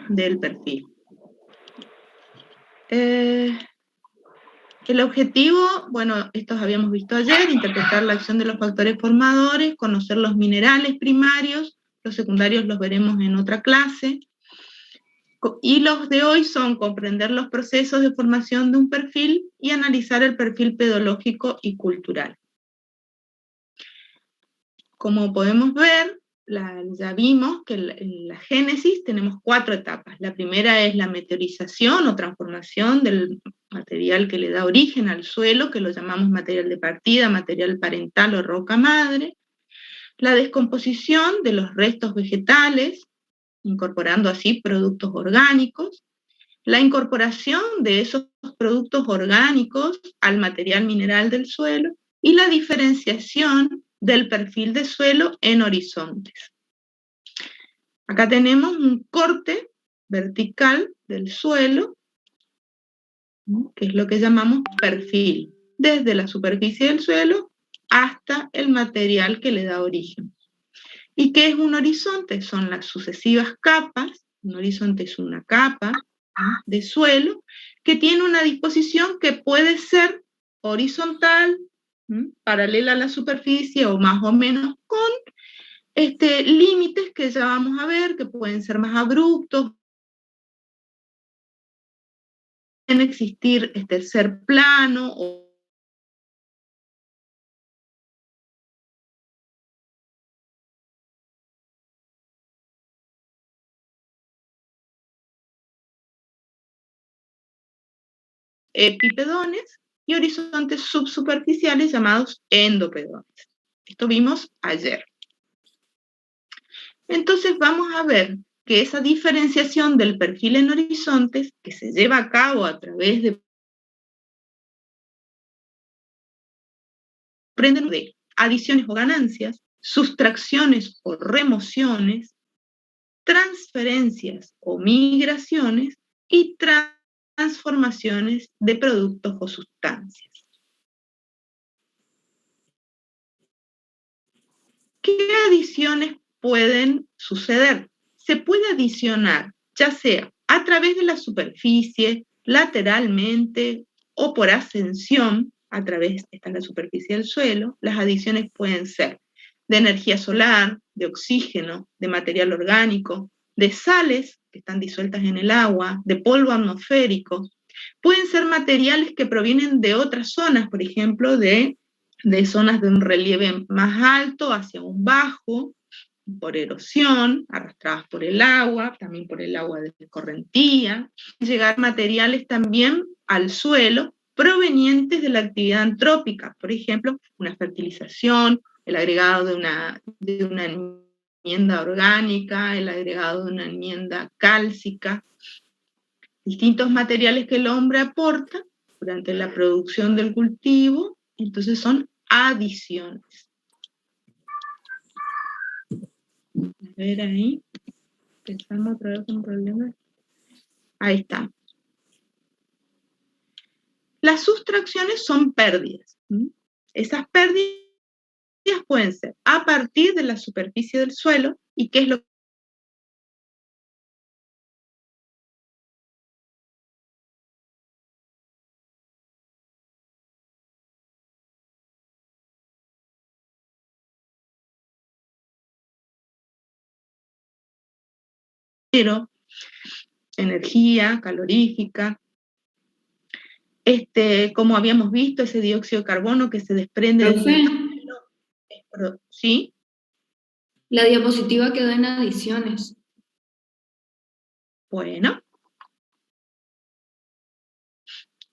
del perfil. El objetivo, bueno, estos habíamos visto ayer, interpretar la acción de los factores formadores, conocer los minerales primarios, los secundarios los veremos en otra clase, y los de hoy son comprender los procesos de formación de un perfil y analizar el perfil pedológico y cultural. Como podemos ver, ya vimos que en la génesis tenemos 4 etapas. La primera es la meteorización o transformación del material que le da origen al suelo, que lo llamamos material de partida, material parental o roca madre. La descomposición de los restos vegetales, incorporando así productos orgánicos. La incorporación de esos productos orgánicos al material mineral del suelo y la diferenciación del perfil de suelo en horizontes. Acá tenemos un corte vertical del suelo, que es lo que llamamos perfil, desde la superficie del suelo hasta el material que le da origen. ¿Y qué es un horizonte? Son las sucesivas capas. Un horizonte es una capa de suelo que tiene una disposición que puede ser horizontal, paralela a la superficie o más o menos con límites que ya vamos a ver, que pueden ser más abruptos, pueden existir ser plano o epipedones y horizontes subsuperficiales llamados endopedones. Esto vimos ayer. Entonces vamos a ver que esa diferenciación del perfil en horizontes, que se lleva a cabo a través de adiciones o ganancias, sustracciones o remociones, transferencias o migraciones y transformaciones de productos o sustancias. ¿Qué adiciones pueden suceder? Se puede adicionar, ya sea a través de la superficie, lateralmente o por ascensión, a través de la superficie del suelo. Las adiciones pueden ser de energía solar, de oxígeno, de material orgánico, de sales que están disueltas en el agua, de polvo atmosférico. Pueden ser materiales que provienen de otras zonas, por ejemplo, de zonas de un relieve más alto hacia un bajo, por erosión, arrastradas por el agua, también por el agua de escorrentía. Llegar materiales también al suelo provenientes de la actividad antrópica, por ejemplo, una fertilización, el agregado de una enmienda orgánica, el agregado de una enmienda cálcica, distintos materiales que el hombre aporta durante la producción del cultivo, entonces son adiciones. A ver ahí, empezamos otra vez con un problema. Ahí está. Las sustracciones son pérdidas. Esas pérdidas pueden ser a partir de la superficie del suelo, y qué es lo que energía calorífica, como habíamos visto, ese dióxido de carbono que se desprende del suelo. ¿Sí? La diapositiva quedó en adiciones. Bueno.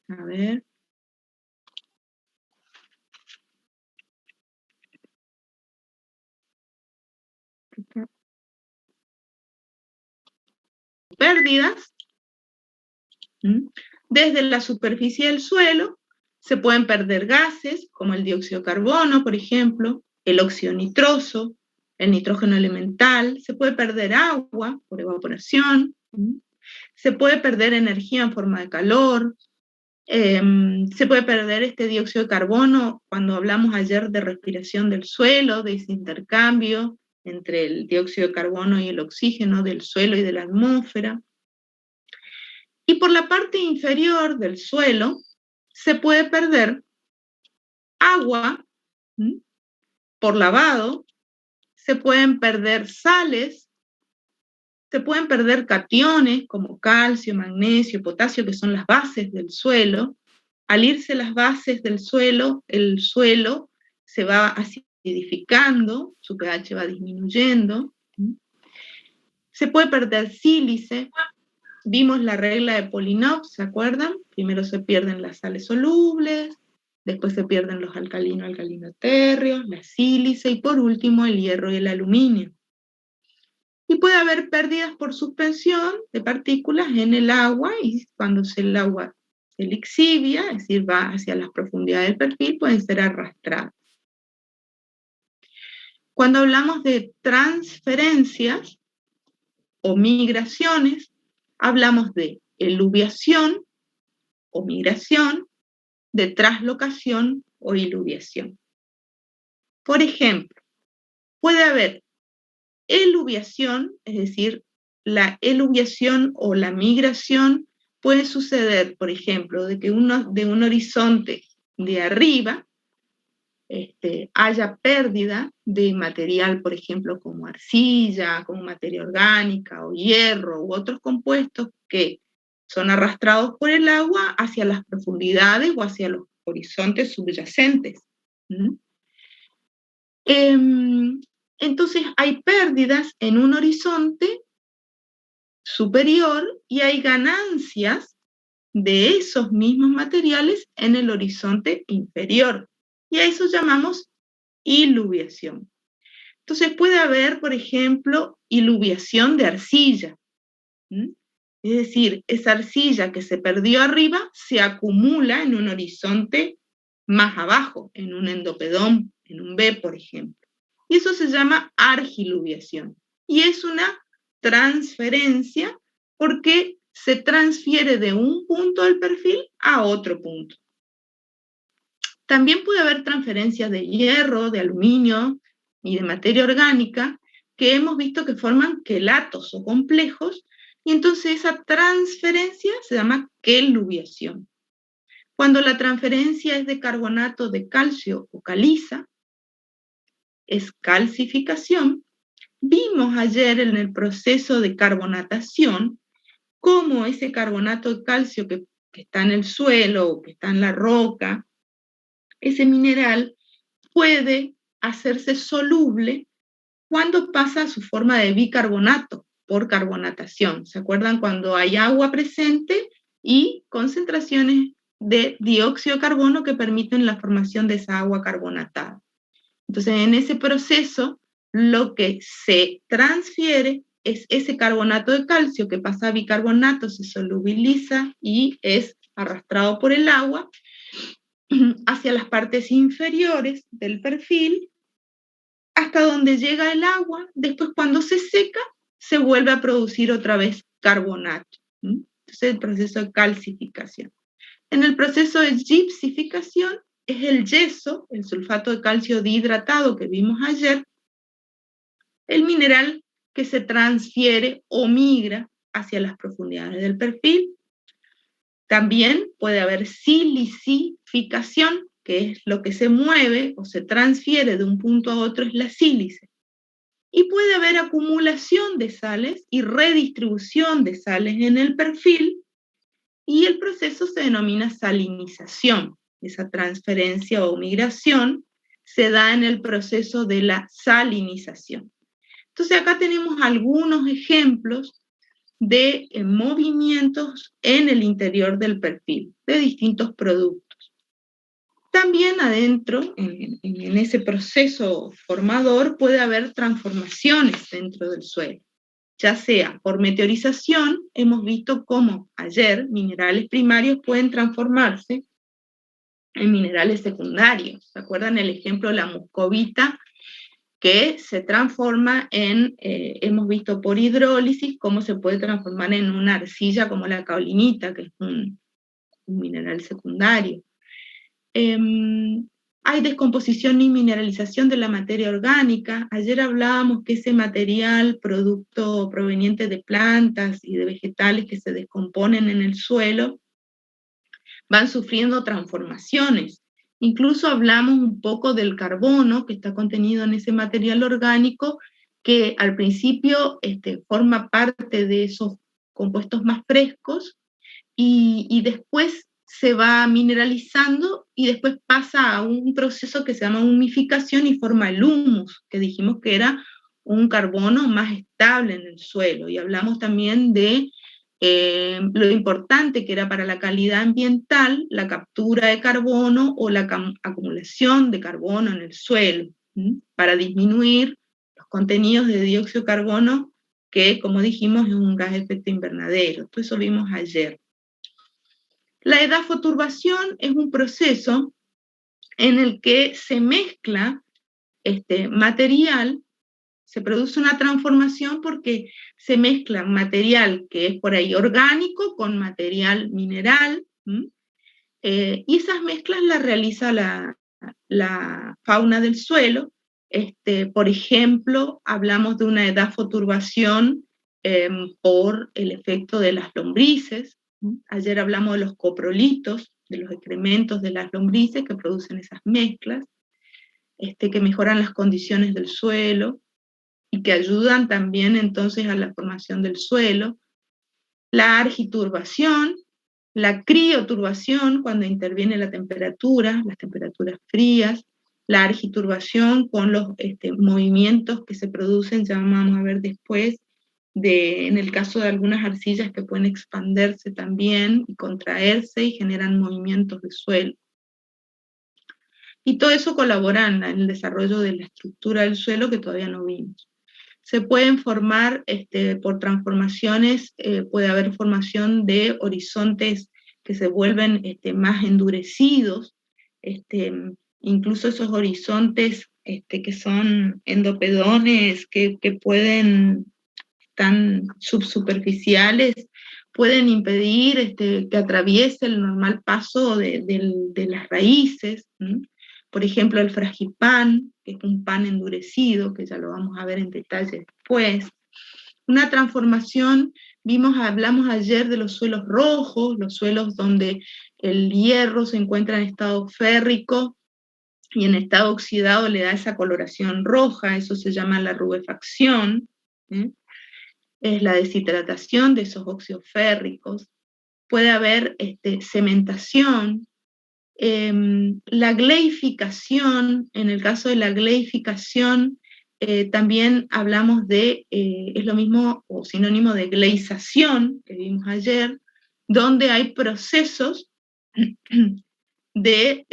A ver. Pérdidas. Desde la superficie del suelo se pueden perder gases, como el dióxido de carbono, por ejemplo, el óxido nitroso, el nitrógeno elemental, se puede perder agua por evaporación, se puede perder energía en forma de calor, se puede perder este dióxido de carbono cuando hablamos ayer de respiración del suelo, de ese intercambio entre el dióxido de carbono y el oxígeno del suelo y de la atmósfera. Y por la parte inferior del suelo se puede perder agua, por lavado, se pueden perder sales, se pueden perder cationes como calcio, magnesio, potasio, que son las bases del suelo. Al irse las bases del suelo, el suelo se va acidificando, su pH va disminuyendo. Se puede perder sílice. Vimos la regla de Polinov, ¿se acuerdan? Primero se pierden las sales solubles, después se pierden los alcalino-alcalino-térreos, la sílice, y por último el hierro y el aluminio. Y puede haber pérdidas por suspensión de partículas en el agua, y cuando el agua se lixivia, es decir, va hacia las profundidades del perfil, pueden ser arrastradas. Cuando hablamos de transferencias o migraciones, hablamos de eluviación o migración, de traslocación o iluviación. Por ejemplo, puede haber eluviación, es decir, la eluviación o la migración puede suceder, por ejemplo, de que de un horizonte de arriba haya pérdida de material, por ejemplo, como arcilla, como materia orgánica o hierro u otros compuestos que son arrastrados por el agua hacia las profundidades o hacia los horizontes subyacentes. Entonces hay pérdidas en un horizonte superior y hay ganancias de esos mismos materiales en el horizonte inferior. Y a eso llamamos iluviación. Entonces puede haber, por ejemplo, iluviación de arcilla. Es decir, esa arcilla que se perdió arriba se acumula en un horizonte más abajo, en un endopedón, en un B, por ejemplo. Y eso se llama argiluviación. Y es una transferencia porque se transfiere de un punto del perfil a otro punto. También puede haber transferencias de hierro, de aluminio y de materia orgánica que hemos visto que forman quelatos o complejos, y entonces esa transferencia se llama queluviación. Cuando la transferencia es de carbonato de calcio o caliza, es calcificación. Vimos ayer en el proceso de carbonatación cómo ese carbonato de calcio que está en el suelo o que está en la roca, ese mineral puede hacerse soluble cuando pasa a su forma de bicarbonato por carbonatación. ¿Se acuerdan cuando hay agua presente y concentraciones de dióxido de carbono que permiten la formación de esa agua carbonatada? Entonces, en ese proceso, lo que se transfiere es ese carbonato de calcio que pasa a bicarbonato, se solubiliza y es arrastrado por el agua hacia las partes inferiores del perfil, hasta donde llega el agua. Después, cuando se seca, se vuelve a producir otra vez carbonato. Entonces, el proceso de calcificación. En el proceso de gipsificación, es el yeso, el sulfato de calcio dihidratado que vimos ayer, el mineral que se transfiere o migra hacia las profundidades del perfil. También puede haber silicificación, que es lo que se mueve o se transfiere de un punto a otro, es la sílice. Y puede haber acumulación de sales y redistribución de sales en el perfil, y el proceso se denomina salinización. Esa transferencia o migración se da en el proceso de la salinización. Entonces acá tenemos algunos ejemplos de movimientos en el interior del perfil, de distintos productos. También adentro, en ese proceso formador, puede haber transformaciones dentro del suelo, ya sea por meteorización. Hemos visto cómo ayer minerales primarios pueden transformarse en minerales secundarios. ¿Se acuerdan el ejemplo de la muscovita, que se transforma hemos visto por hidrólisis cómo se puede transformar en una arcilla como la caolinita, que es un mineral secundario? Hay descomposición y mineralización de la materia orgánica. Ayer hablábamos que ese material, producto proveniente de plantas y de vegetales que se descomponen en el suelo, van sufriendo transformaciones. Incluso hablamos un poco del carbono que está contenido en ese material orgánico, que al principio forma parte de esos compuestos más frescos y después se va mineralizando y después pasa a un proceso que se llama humificación y forma el humus, que dijimos que era un carbono más estable en el suelo. Y hablamos también de lo importante que era para la calidad ambiental la captura de carbono o la acumulación de carbono en el suelo, para disminuir los contenidos de dióxido de carbono, que, como dijimos, es un gas de efecto invernadero. Todo eso vimos ayer. La edafoturbación es un proceso en el que se mezcla material, se produce una transformación porque se mezcla material que es por ahí orgánico con material mineral, y esas mezclas las realiza la fauna del suelo. Por ejemplo, hablamos de una edafoturbación por el efecto de las lombrices. Ayer hablamos de los coprolitos, de los excrementos de las lombrices que producen esas mezclas, que mejoran las condiciones del suelo y que ayudan también entonces a la formación del suelo. La argiturbación, la crioturbación, cuando interviene la temperatura, las temperaturas frías, la argiturbación con los movimientos que se producen, ya vamos a ver después, en el caso de algunas arcillas que pueden expandirse también y contraerse y generan movimientos de suelo. Y todo eso colabora en el desarrollo de la estructura del suelo que todavía no vimos. Se pueden formar por transformaciones, puede haber formación de horizontes que se vuelven más endurecidos, incluso esos horizontes que son endopedones, que están subsuperficiales, pueden impedir que atraviese el normal paso de las raíces. Por ejemplo, el frangipán, que es un pan endurecido, que ya lo vamos a ver en detalle después. Una transformación, hablamos ayer de los suelos rojos, los suelos donde el hierro se encuentra en estado férrico y en estado oxidado le da esa coloración roja, eso se llama la rubefacción, es la deshidratación de esos óxidos férricos. Puede haber cementación. La gleificación, en el caso de la gleificación, también hablamos es lo mismo o sinónimo de gleisación, que vimos ayer, donde hay procesos de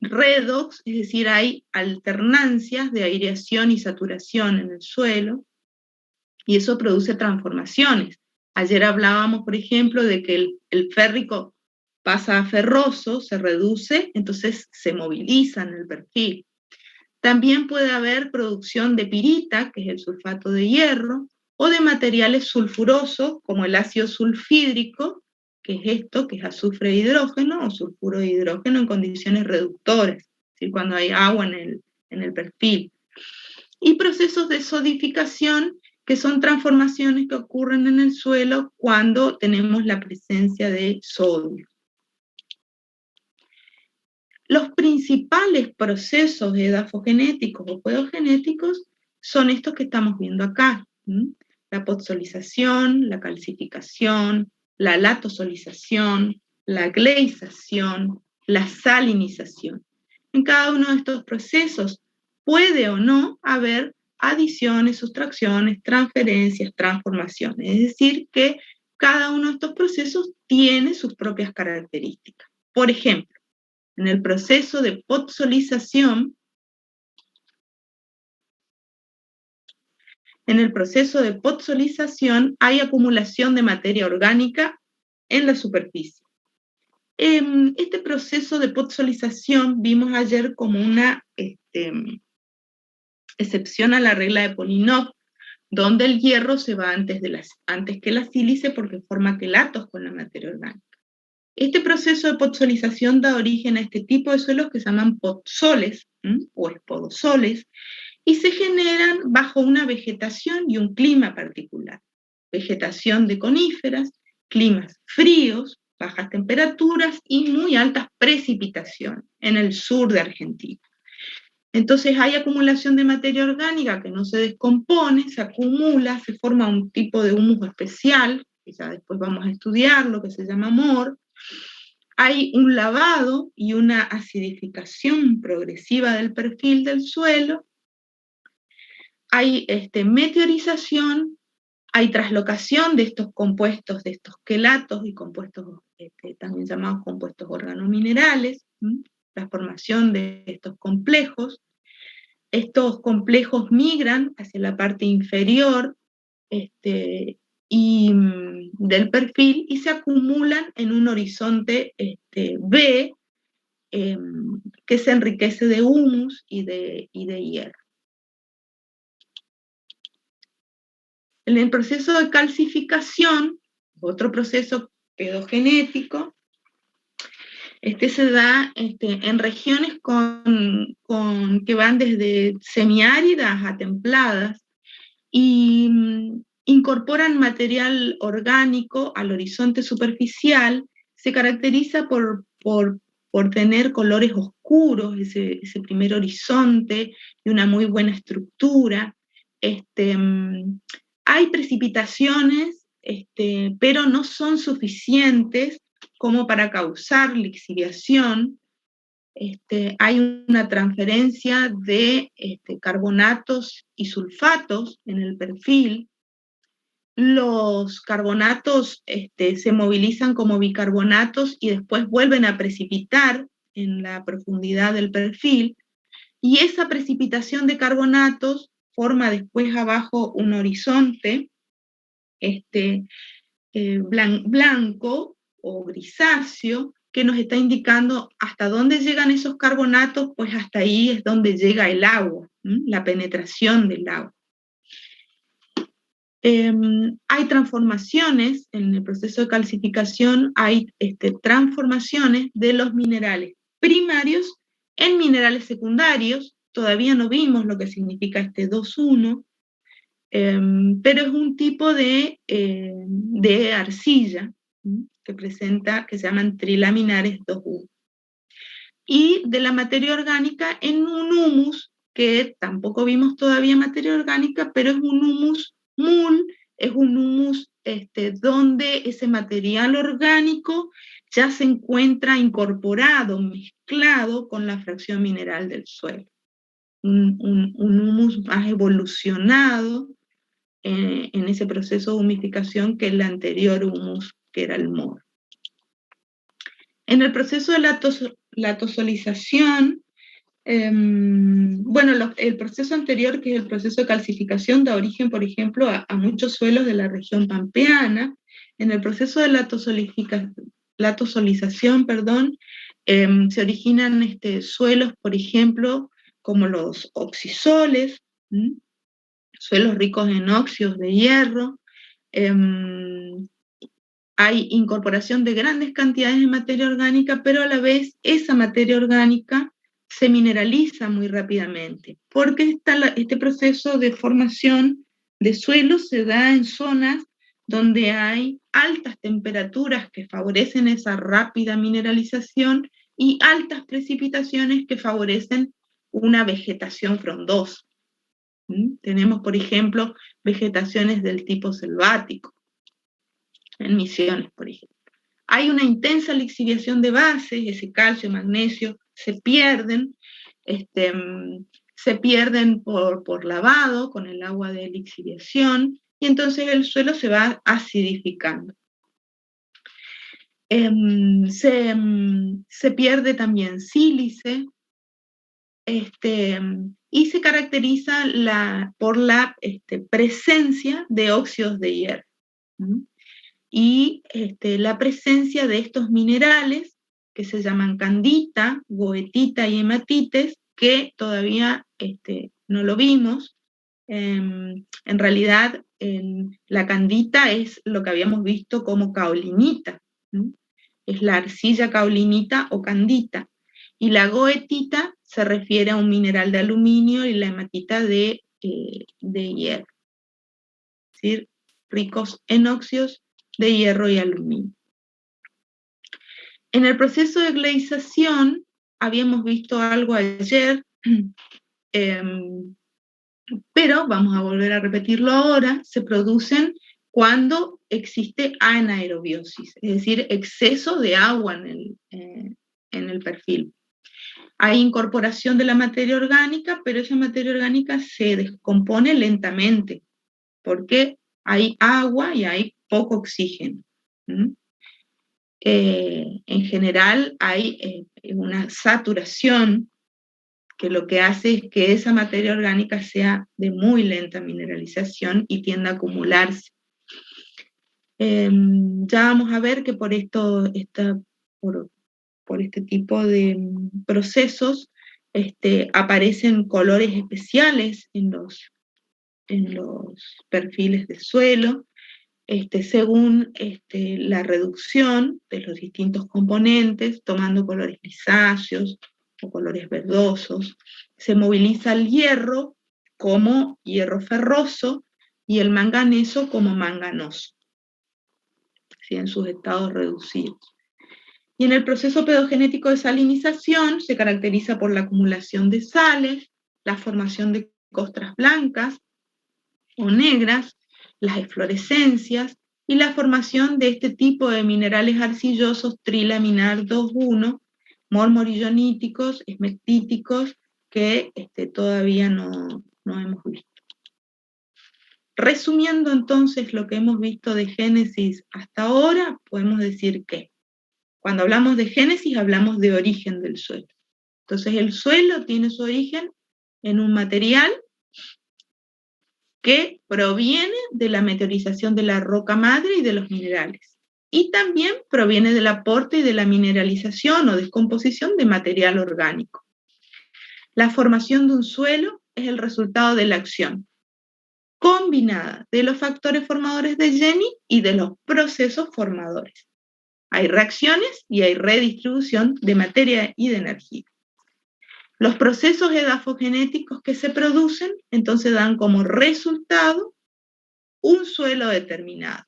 redox, es decir, hay alternancias de aireación y saturación en el suelo, y eso produce transformaciones. Ayer hablábamos, por ejemplo, de que el férrico pasa a ferroso, se reduce, entonces se moviliza en el perfil. También puede haber producción de pirita, que es el sulfato de hierro, o de materiales sulfurosos, como el ácido sulfídrico, que es esto, que es azufre de hidrógeno o sulfuro de hidrógeno en condiciones reductoras, es decir, cuando hay agua en el perfil. Y procesos de sodificación, que son transformaciones que ocurren en el suelo cuando tenemos la presencia de sodio. Los principales procesos edafogenéticos o pedogenéticos son estos que estamos viendo acá. La podzolización, la calcificación, la latosolización, la gleisación, la salinización. En cada uno de estos procesos puede o no haber adiciones, sustracciones, transferencias, transformaciones. Es decir, que cada uno de estos procesos tiene sus propias características. Por ejemplo, en el proceso de podzolización, hay acumulación de materia orgánica en la superficie. Este proceso de podzolización vimos ayer como una excepción a la regla de Polinov, donde el hierro se va antes que la sílice porque forma quelatos con la materia orgánica. Este proceso de podzolización da origen a este tipo de suelos que se llaman podsoles o espodosoles, y se generan bajo una vegetación y un clima particular. Vegetación de coníferas, climas fríos, bajas temperaturas y muy altas precipitaciones en el sur de Argentina. Entonces hay acumulación de materia orgánica que no se descompone, se acumula, se forma un tipo de humus especial, que ya después vamos a estudiar, lo que se llama MOR. Hay un lavado y una acidificación progresiva del perfil del suelo. Hay meteorización, hay traslocación de estos compuestos, de estos quelatos y compuestos también llamados compuestos organominerales, la formación de estos complejos. Estos complejos migran hacia la parte inferior del perfil y se acumulan en un horizonte B que se enriquece de humus y de hierro. En el proceso de calcificación, otro proceso pedogenético, se da en regiones que van desde semiáridas a templadas y incorporan material orgánico al horizonte superficial. Se caracteriza por tener colores oscuros, ese primer horizonte, y una muy buena estructura. Hay precipitaciones, pero no son suficientes como para causar lixiviación. Hay una transferencia de carbonatos y sulfatos en el perfil. Los carbonatos se movilizan como bicarbonatos y después vuelven a precipitar en la profundidad del perfil, y esa precipitación de carbonatos forma después abajo un horizonte blanco o grisáceo, que nos está indicando hasta dónde llegan esos carbonatos. Pues hasta ahí es donde llega el agua, la penetración del agua. Hay transformaciones en el proceso de calcificación, hay transformaciones de los minerales primarios en minerales secundarios. Todavía no vimos lo que significa este 2,1, pero es un tipo de arcilla que se llaman trilaminares 2,1. Y de la materia orgánica en un humus, que tampoco vimos todavía materia orgánica, pero es un humus MUL, es un humus donde ese material orgánico ya se encuentra incorporado, mezclado con la fracción mineral del suelo. Un humus más evolucionado en ese proceso de humificación que el anterior humus, que era el MOR. En el proceso de la tosolización, el proceso anterior, que es el proceso de calcificación, da origen, por ejemplo, a muchos suelos de la región pampeana. En el proceso de la tosolización, se originan suelos, por ejemplo, como los oxisoles, suelos ricos en óxidos de hierro. Hay incorporación de grandes cantidades de materia orgánica, pero a la vez esa materia orgánica se mineraliza muy rápidamente, porque este proceso de formación de suelos se da en zonas donde hay altas temperaturas que favorecen esa rápida mineralización y altas precipitaciones que favorecen una vegetación frondosa. Tenemos, por ejemplo, vegetaciones del tipo selvático, en Misiones, por ejemplo. Hay una intensa lixiviación de bases, ese calcio, magnesio, se pierden por lavado con el agua de lixiviación, y entonces el suelo se va acidificando. Se pierde también sílice, y se caracteriza por la presencia de óxidos de hierro. Y la presencia de estos minerales que se llaman candita, goetita y hematites, que todavía no lo vimos. En realidad, la candita es lo que habíamos visto como caolinita. es la arcilla caolinita o candita, y la goetita se refiere a un mineral de aluminio y la hematita de hierro, es decir, ricos en óxidos de hierro y aluminio. En el proceso de gleisación, habíamos visto algo ayer, pero vamos a volver a repetirlo ahora, se producen cuando existe anaerobiosis, es decir, exceso de agua en el perfil. Hay incorporación de la materia orgánica, pero esa materia orgánica se descompone lentamente, porque hay agua y hay poco oxígeno. En general hay una saturación que lo que hace es que esa materia orgánica sea de muy lenta mineralización y tienda a acumularse. Ya vamos a ver que por este tipo de procesos aparecen colores especiales en los perfiles de suelo, según la reducción de los distintos componentes, tomando colores grisáceos o colores verdosos. Se moviliza el hierro como hierro ferroso y el manganeso como manganoso, ¿sí? En sus estados reducidos. Y en el proceso pedogenético de salinización se caracteriza por la acumulación de sales, la formación de costras blancas o negras, las eflorescencias y la formación de este tipo de minerales arcillosos trilaminar 2,1, mormorilloníticos, esmectíticos, que todavía no hemos visto. Resumiendo entonces lo que hemos visto de Génesis hasta ahora, podemos decir que cuando hablamos de Génesis hablamos de origen del suelo. Entonces el suelo tiene su origen en un material que proviene de la meteorización de la roca madre y de los minerales. Y también proviene del aporte y de la mineralización o descomposición de material orgánico. La formación de un suelo es el resultado de la acción combinada de los factores formadores de Jenny y de los procesos formadores. Hay reacciones y hay redistribución de materia y de energía. Los procesos edafogenéticos que se producen, entonces dan como resultado un suelo determinado.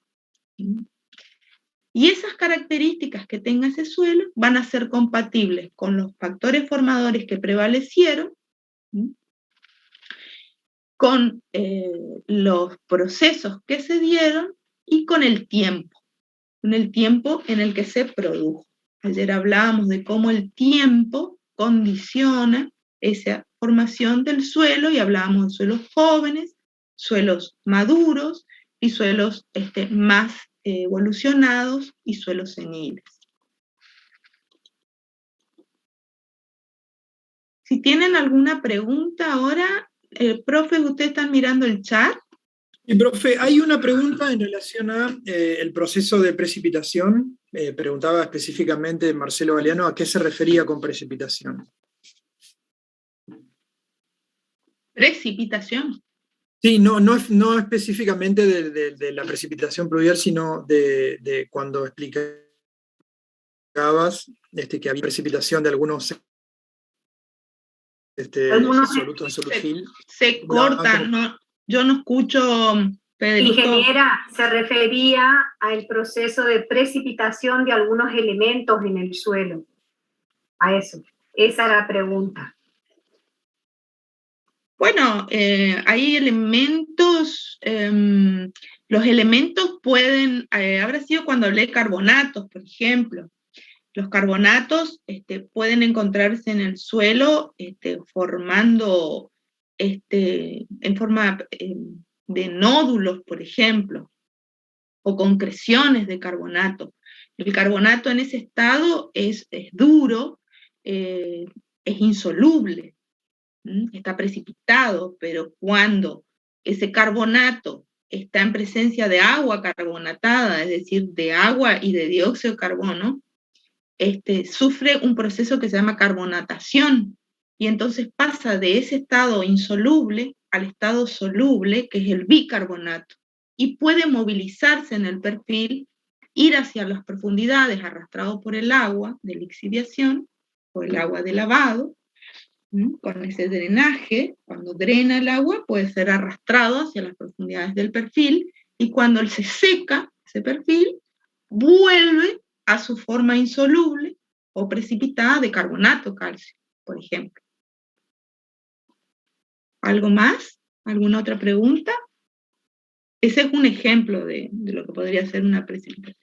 Y esas características que tenga ese suelo van a ser compatibles con los factores formadores que prevalecieron, con los procesos que se dieron y con el tiempo en el que se produjo. Ayer hablábamos de cómo el tiempo condiciona esa formación del suelo y hablábamos de suelos jóvenes, suelos maduros y suelos más evolucionados y suelos seniles. Si tienen alguna pregunta ahora, profe, ¿ustedes están mirando el chat? Profe, hay una pregunta en relación a el proceso de precipitación. Preguntaba específicamente Marcelo Galeano a qué se refería con precipitación. ¿Precipitación? Sí, no específicamente de la precipitación pluvial, sino de cuando explicabas que había precipitación de algunos solutos en Solufil. Se cortan, no, yo no escucho, Federico. Ingeniera, se refería al proceso de precipitación de algunos elementos en el suelo. A eso, esa era la pregunta. Bueno, hay elementos, los elementos pueden, habrá sido cuando hablé de carbonatos, por ejemplo. Los carbonatos pueden encontrarse en el suelo formando en forma de nódulos, por ejemplo, o concreciones de carbonato. El carbonato en ese estado es duro, es insoluble, está precipitado, pero cuando ese carbonato está en presencia de agua carbonatada, es decir, de agua y de dióxido de carbono, sufre un proceso que se llama carbonatación, y entonces pasa de ese estado insoluble al estado soluble, que es el bicarbonato, y puede movilizarse en el perfil ir hacia las profundidades arrastrado por el agua de lixiviación o el agua de lavado. Con ese drenaje, cuando drena el agua, puede ser arrastrado hacia las profundidades del perfil, y cuando él se seca, ese perfil vuelve a su forma insoluble o precipitada de carbonato calcio, por ejemplo. ¿Algo más? ¿Alguna otra pregunta? Ese es un ejemplo de lo que podría ser una precipitación.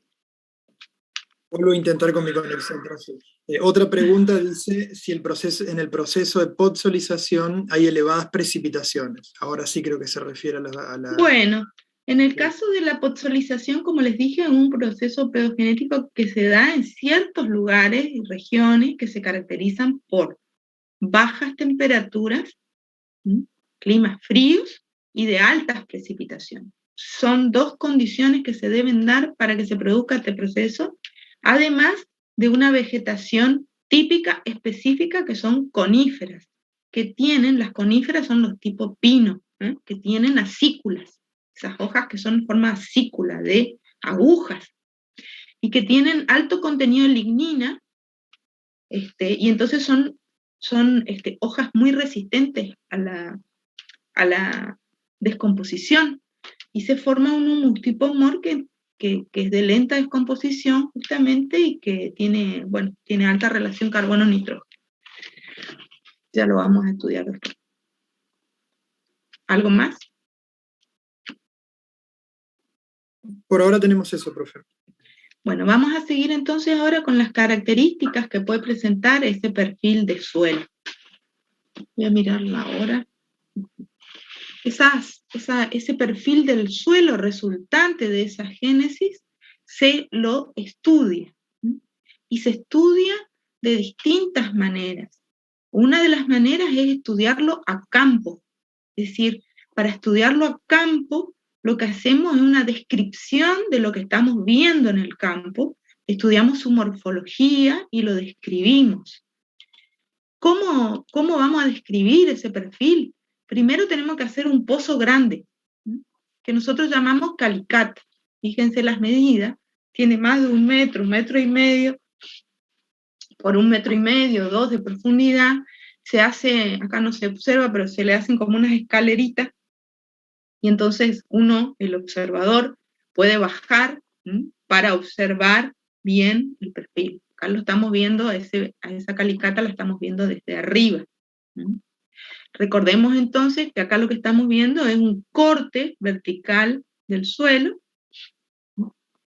Vuelvo a intentar con mi conexión, profe. Otra pregunta dice si en el proceso de podzolización hay elevadas precipitaciones. Ahora sí creo que se refiere a la... Bueno, en el caso de la podzolización, como les dije, es un proceso pedogenético que se da en ciertos lugares y regiones que se caracterizan por bajas temperaturas, climas fríos y de altas precipitaciones. Son dos condiciones que se deben dar para que se produzca este proceso, además de una vegetación típica, específica, que son coníferas, las coníferas son los tipo pino, que tienen acículas, esas hojas que son en forma de acícula, de agujas, y que tienen alto contenido de lignina, y entonces son hojas muy resistentes a la descomposición, y se forma un humus tipo humor que es de lenta descomposición justamente, y que tiene alta relación carbono-nitrógeno. Ya lo vamos a estudiar después. ¿Algo más? Por ahora tenemos eso, profe. Bueno, vamos a seguir entonces ahora con las características que puede presentar ese perfil de suelo. Voy a mirar la hora. Ese perfil del suelo resultante de esa génesis se lo estudia, y se estudia de distintas maneras. Una de las maneras es estudiarlo a campo, es decir, para estudiarlo a campo lo que hacemos es una descripción de lo que estamos viendo en el campo, estudiamos su morfología y lo describimos. ¿Cómo vamos a describir ese perfil? Primero tenemos que hacer un pozo grande, que nosotros llamamos calicata. Fíjense las medidas, tiene más de 1 metro, 1,5 metros, por 1,5 metros, 2 de profundidad. Se hace, acá no se observa, pero se le hacen como unas escaleritas, y entonces el observador, puede bajar para observar bien el perfil. Acá lo estamos viendo, a esa calicata la estamos viendo desde arriba. Recordemos entonces que acá lo que estamos viendo es un corte vertical del suelo,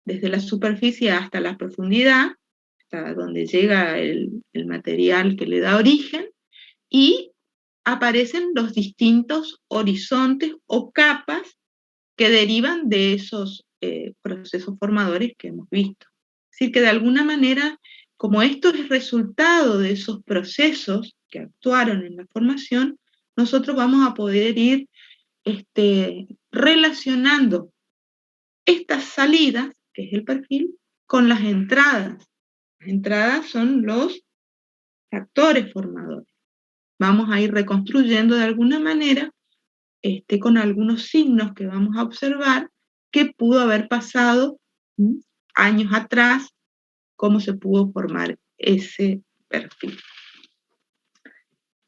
desde la superficie hasta la profundidad, hasta donde llega el material que le da origen, y aparecen los distintos horizontes o capas que derivan de esos procesos formadores que hemos visto. Es decir, que de alguna manera, como esto es resultado de esos procesos que actuaron en la formación, nosotros vamos a poder ir relacionando estas salidas, que es el perfil, con las entradas. Las entradas son los factores formadores. Vamos a ir reconstruyendo de alguna manera, con algunos signos que vamos a observar, que pudo haber pasado años atrás, cómo se pudo formar ese perfil.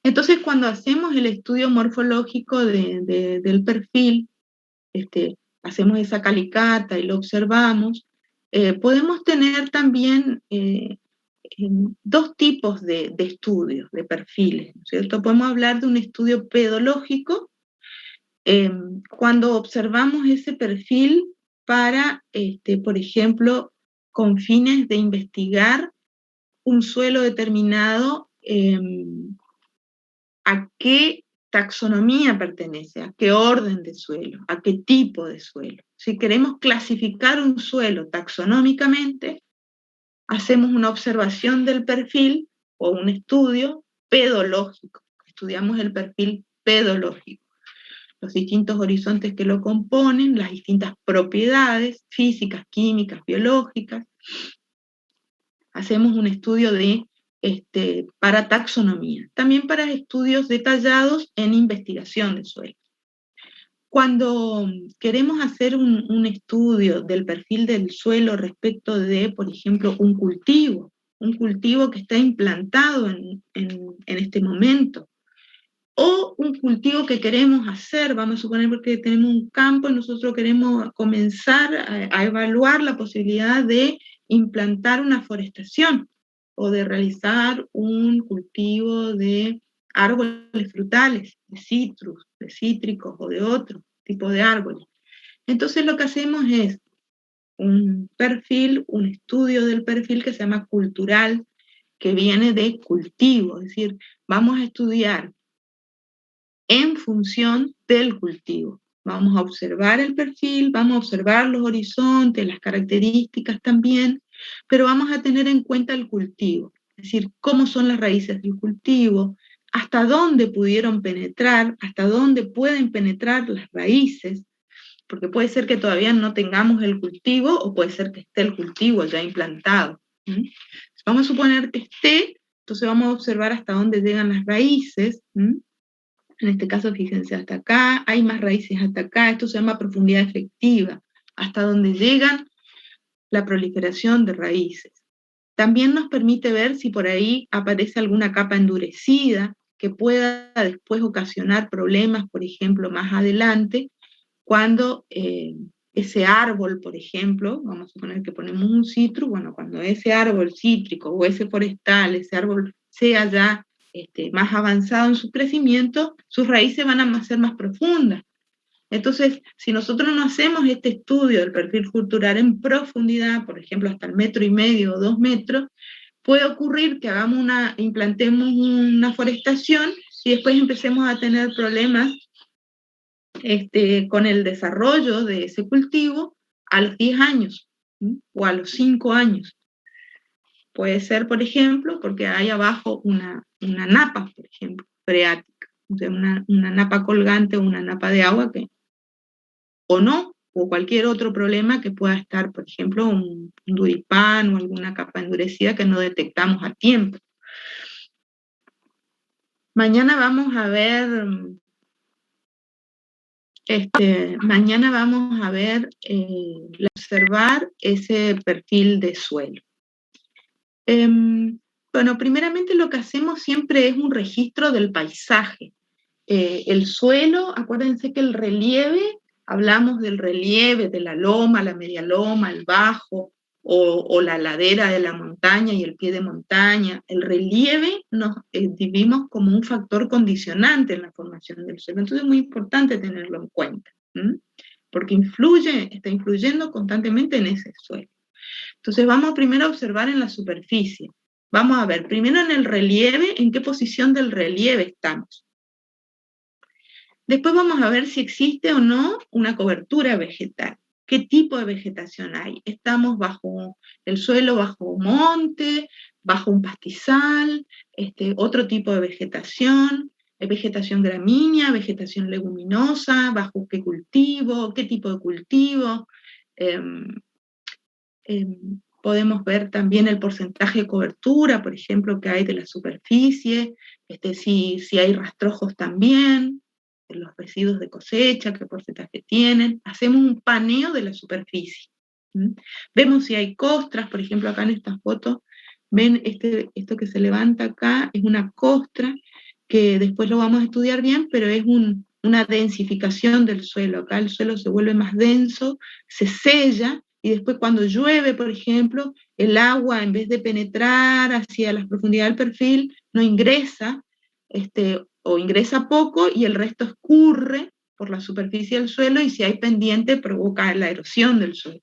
Entonces, cuando hacemos el estudio morfológico del perfil, hacemos esa calicata y lo observamos, podemos tener también dos tipos de estudios, de perfiles, ¿no es cierto? Podemos hablar de un estudio pedológico, cuando observamos ese perfil para, por ejemplo, con fines de investigar un suelo determinado, a qué taxonomía pertenece, a qué orden de suelo, a qué tipo de suelo. Si queremos clasificar un suelo taxonómicamente, hacemos una observación del perfil o un estudio pedológico. Estudiamos el perfil pedológico, los distintos horizontes que lo componen, las distintas propiedades físicas, químicas, biológicas. Hacemos un estudio para taxonomía, también para estudios detallados en investigación de suelos. Cuando queremos hacer un estudio del perfil del suelo respecto de, por ejemplo, un cultivo que está implantado en este momento, o un cultivo que queremos hacer, vamos a suponer porque tenemos un campo y nosotros queremos comenzar a evaluar la posibilidad de implantar una forestación o de realizar un cultivo de árboles frutales, de cítricos o de otro tipo de árboles. Entonces lo que hacemos es un perfil, un estudio del perfil que se llama cultural, que viene de cultivo, es decir, vamos a estudiar en función del cultivo. Vamos a observar el perfil, vamos a observar los horizontes, las características también, pero vamos a tener en cuenta el cultivo, es decir, cómo son las raíces del cultivo, hasta dónde pudieron penetrar, hasta dónde pueden penetrar las raíces, porque puede ser que todavía no tengamos el cultivo o puede ser que esté el cultivo ya implantado. Vamos a suponer que esté, entonces vamos a observar hasta dónde llegan las raíces. En este caso, fíjense, hasta acá, hay más raíces hasta acá, esto se llama profundidad efectiva, hasta donde llegan la proliferación de raíces. También nos permite ver si por ahí aparece alguna capa endurecida que pueda después ocasionar problemas, por ejemplo, más adelante, cuando ese árbol, por ejemplo, vamos a suponer que ponemos un citro, bueno, cuando ese árbol cítrico o ese forestal, ese árbol sea ya más avanzado en su crecimiento, sus raíces van a ser más profundas. Entonces, si nosotros no hacemos este estudio del perfil cultural en profundidad, por ejemplo, hasta 1,5 metros o 2 metros, puede ocurrir que implantemos una forestación y después empecemos a tener problemas con el desarrollo de ese cultivo a los 10 años, ¿sí? O a los 5 años. Puede ser, por ejemplo, porque hay abajo una napa, por ejemplo, freática, o sea, una napa colgante o una napa de agua o no, o cualquier otro problema que pueda estar, por ejemplo, un duripán o alguna capa endurecida que no detectamos a tiempo. Mañana vamos a ver observar ese perfil de suelo. Bueno, primeramente lo que hacemos siempre es un registro del paisaje. El suelo, acuérdense que el relieve, hablamos del relieve, de la loma, la media loma, el bajo, o la ladera de la montaña y el pie de montaña. El relieve nos vivimos como un factor condicionante en la formación del suelo, entonces es muy importante tenerlo en cuenta, porque está influyendo constantemente en ese suelo. Entonces vamos primero a observar en la superficie. Vamos a ver primero en el relieve, en qué posición del relieve estamos. Después vamos a ver si existe o no una cobertura vegetal. ¿Qué tipo de vegetación hay? ¿Estamos bajo el suelo, bajo monte, bajo un pastizal, otro tipo de vegetación? ¿Hay vegetación gramínea, vegetación leguminosa? ¿Bajo qué cultivo? ¿Qué tipo de cultivo? Podemos ver también el porcentaje de cobertura, por ejemplo, que hay de la superficie, si hay rastrojos también, de los residuos de cosecha, qué porcentaje tienen. Hacemos un paneo de la superficie. Vemos si hay costras, por ejemplo, acá en esta foto, ven esto que se levanta acá, es una costra, que después lo vamos a estudiar bien, pero es una densificación del suelo. Acá el suelo se vuelve más denso, se sella, y después cuando llueve, por ejemplo, el agua, en vez de penetrar hacia las profundidades del perfil, no ingresa, o ingresa poco, y el resto escurre por la superficie del suelo, y si hay pendiente provoca la erosión del suelo.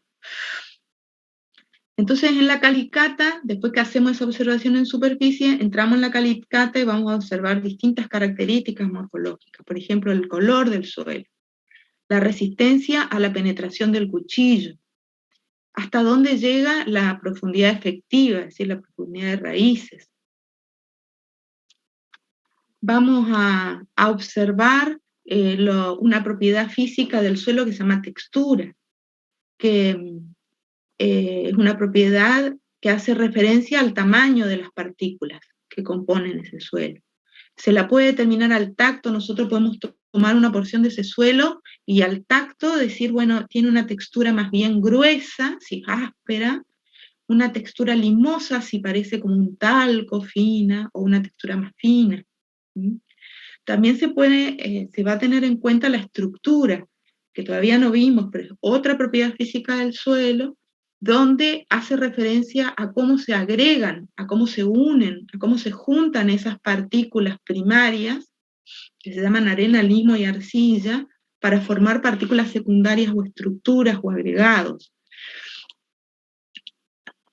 Entonces en la calicata, después que hacemos esa observación en superficie, entramos en la calicata y vamos a observar distintas características morfológicas, por ejemplo el color del suelo, la resistencia a la penetración del cuchillo, hasta dónde llega la profundidad efectiva, es decir, la profundidad de raíces. Vamos a observar una propiedad física del suelo que se llama textura, que es una propiedad que hace referencia al tamaño de las partículas que componen ese suelo. Se la puede determinar al tacto, nosotros podemos tomar una porción de ese suelo y al tacto decir, bueno, tiene una textura más bien gruesa, si áspera, una textura limosa, si parece como un talco fina, o una textura más fina. También se va a tener en cuenta la estructura, que todavía no vimos, pero es otra propiedad física del suelo, donde hace referencia a cómo se agregan, a cómo se unen, a cómo se juntan esas partículas primarias, que se llaman arena, limo y arcilla, para formar partículas secundarias o estructuras o agregados.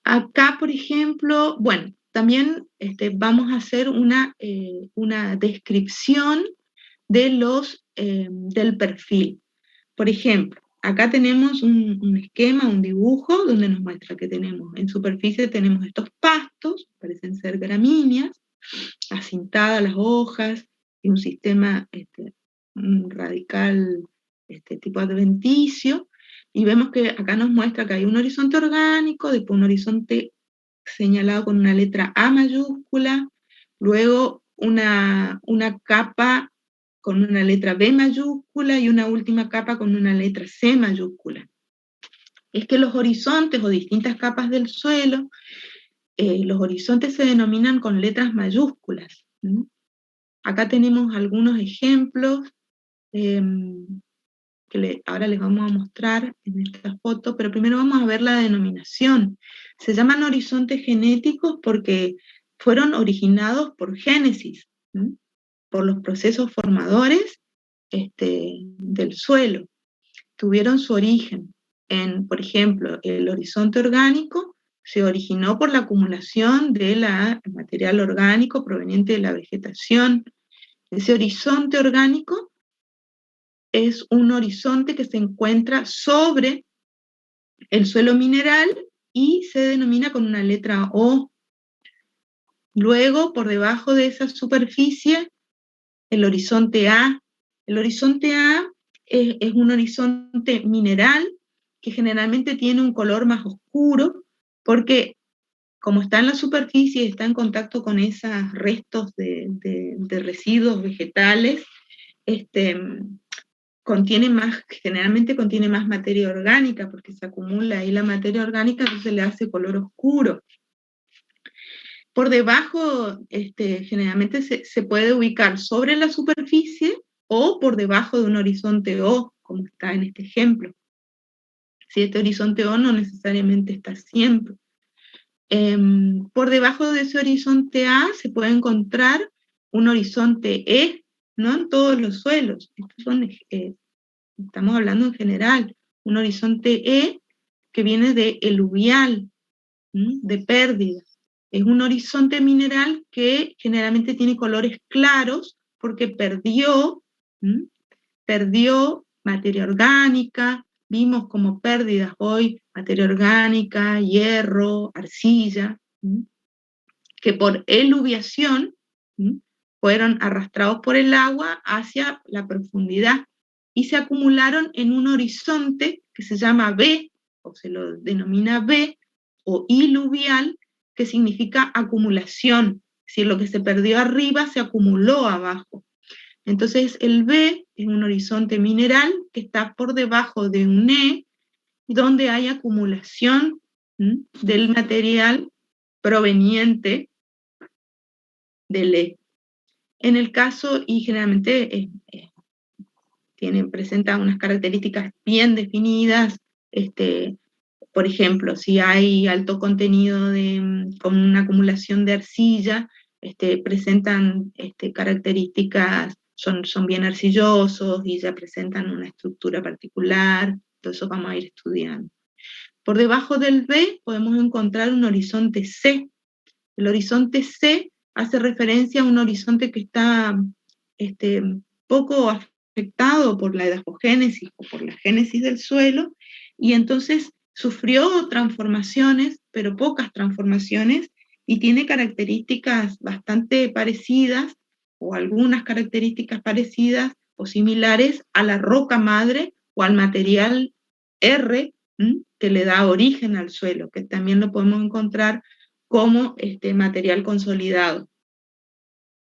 Acá, por ejemplo, bueno, también vamos a hacer una descripción del perfil. Por ejemplo, acá tenemos un esquema, un dibujo, donde nos muestra que tenemos, en superficie tenemos estos pastos, parecen ser gramíneas, acintadas las hojas, y un sistema radical tipo adventicio, y vemos que acá nos muestra que hay un horizonte orgánico, después un horizonte señalado con una letra A mayúscula, luego una capa con una letra B mayúscula y una última capa con una letra C mayúscula. Es que los horizontes o distintas capas del suelo, los horizontes se denominan con letras mayúsculas. Acá tenemos algunos ejemplos que ahora les vamos a mostrar en esta foto, pero primero vamos a ver la denominación. Se llaman horizontes genéticos porque fueron originados por génesis, por los procesos formadores del suelo. Tuvieron su origen en, por ejemplo, el horizonte orgánico se originó por la acumulación de material orgánico proveniente de la vegetación. Ese horizonte orgánico es un horizonte que se encuentra sobre el suelo mineral y se denomina con una letra O. Luego, por debajo de esa superficie, el horizonte A. El horizonte A es un horizonte mineral que generalmente tiene un color más oscuro porque como está en la superficie y está en contacto con esos restos de residuos vegetales, generalmente contiene más materia orgánica, porque se acumula ahí la materia orgánica, entonces le hace color oscuro. Por debajo, generalmente se puede ubicar sobre la superficie o por debajo de un horizonte O, como está en este ejemplo. Si este horizonte O no necesariamente está siempre. Por debajo de ese horizonte A se puede encontrar un horizonte E, no en todos los suelos. Estamos hablando en general. Un horizonte E que viene de eluvial, de pérdida. Es un horizonte mineral que generalmente tiene colores claros porque perdió materia orgánica. Vimos como pérdidas hoy materia orgánica, hierro, arcilla, que por eluviación fueron arrastrados por el agua hacia la profundidad y se acumularon en un horizonte que se llama B, o se lo denomina B, o iluvial, que significa acumulación, es decir, lo que se perdió arriba se acumuló abajo. Entonces el B es un horizonte mineral que está por debajo de un E, donde hay acumulación del material proveniente del E. En el caso, y generalmente presenta unas características bien definidas, por ejemplo, si hay alto contenido con una acumulación de arcilla, presentan características, son bien arcillosos y ya presentan una estructura particular, todo eso vamos a ir estudiando. Por debajo del B podemos encontrar un horizonte C. El horizonte C hace referencia a un horizonte que está poco afectado por la edapogénesis o por la génesis del suelo, y entonces sufrió transformaciones, pero pocas transformaciones, y tiene características bastante parecidas, o algunas características parecidas o similares a la roca madre o al material R que le da origen al suelo, que también lo podemos encontrar como material consolidado,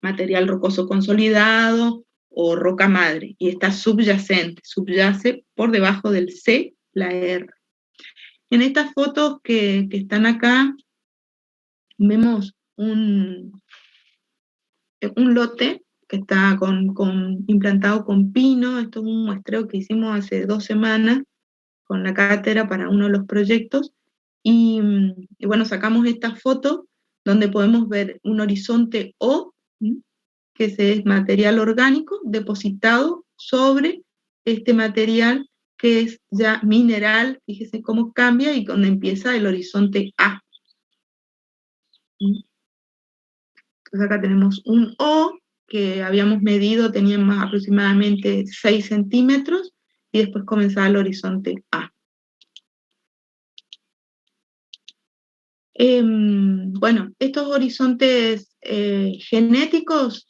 material rocoso consolidado o roca madre, y está subyacente, subyace por debajo del C, la R. En estas fotos que están acá, vemos un lote que está implantado con pino. Esto es un muestreo que hicimos hace 2 semanas con la cátedra para uno de los proyectos, y bueno, sacamos esta foto donde podemos ver un horizonte O, que es material orgánico depositado sobre este material que es ya mineral. Fíjese cómo cambia y cuando empieza el horizonte A. Entonces acá tenemos un O que habíamos medido, tenía aproximadamente 6 centímetros, y después comenzaba el horizonte A. Bueno, estos horizontes genéticos,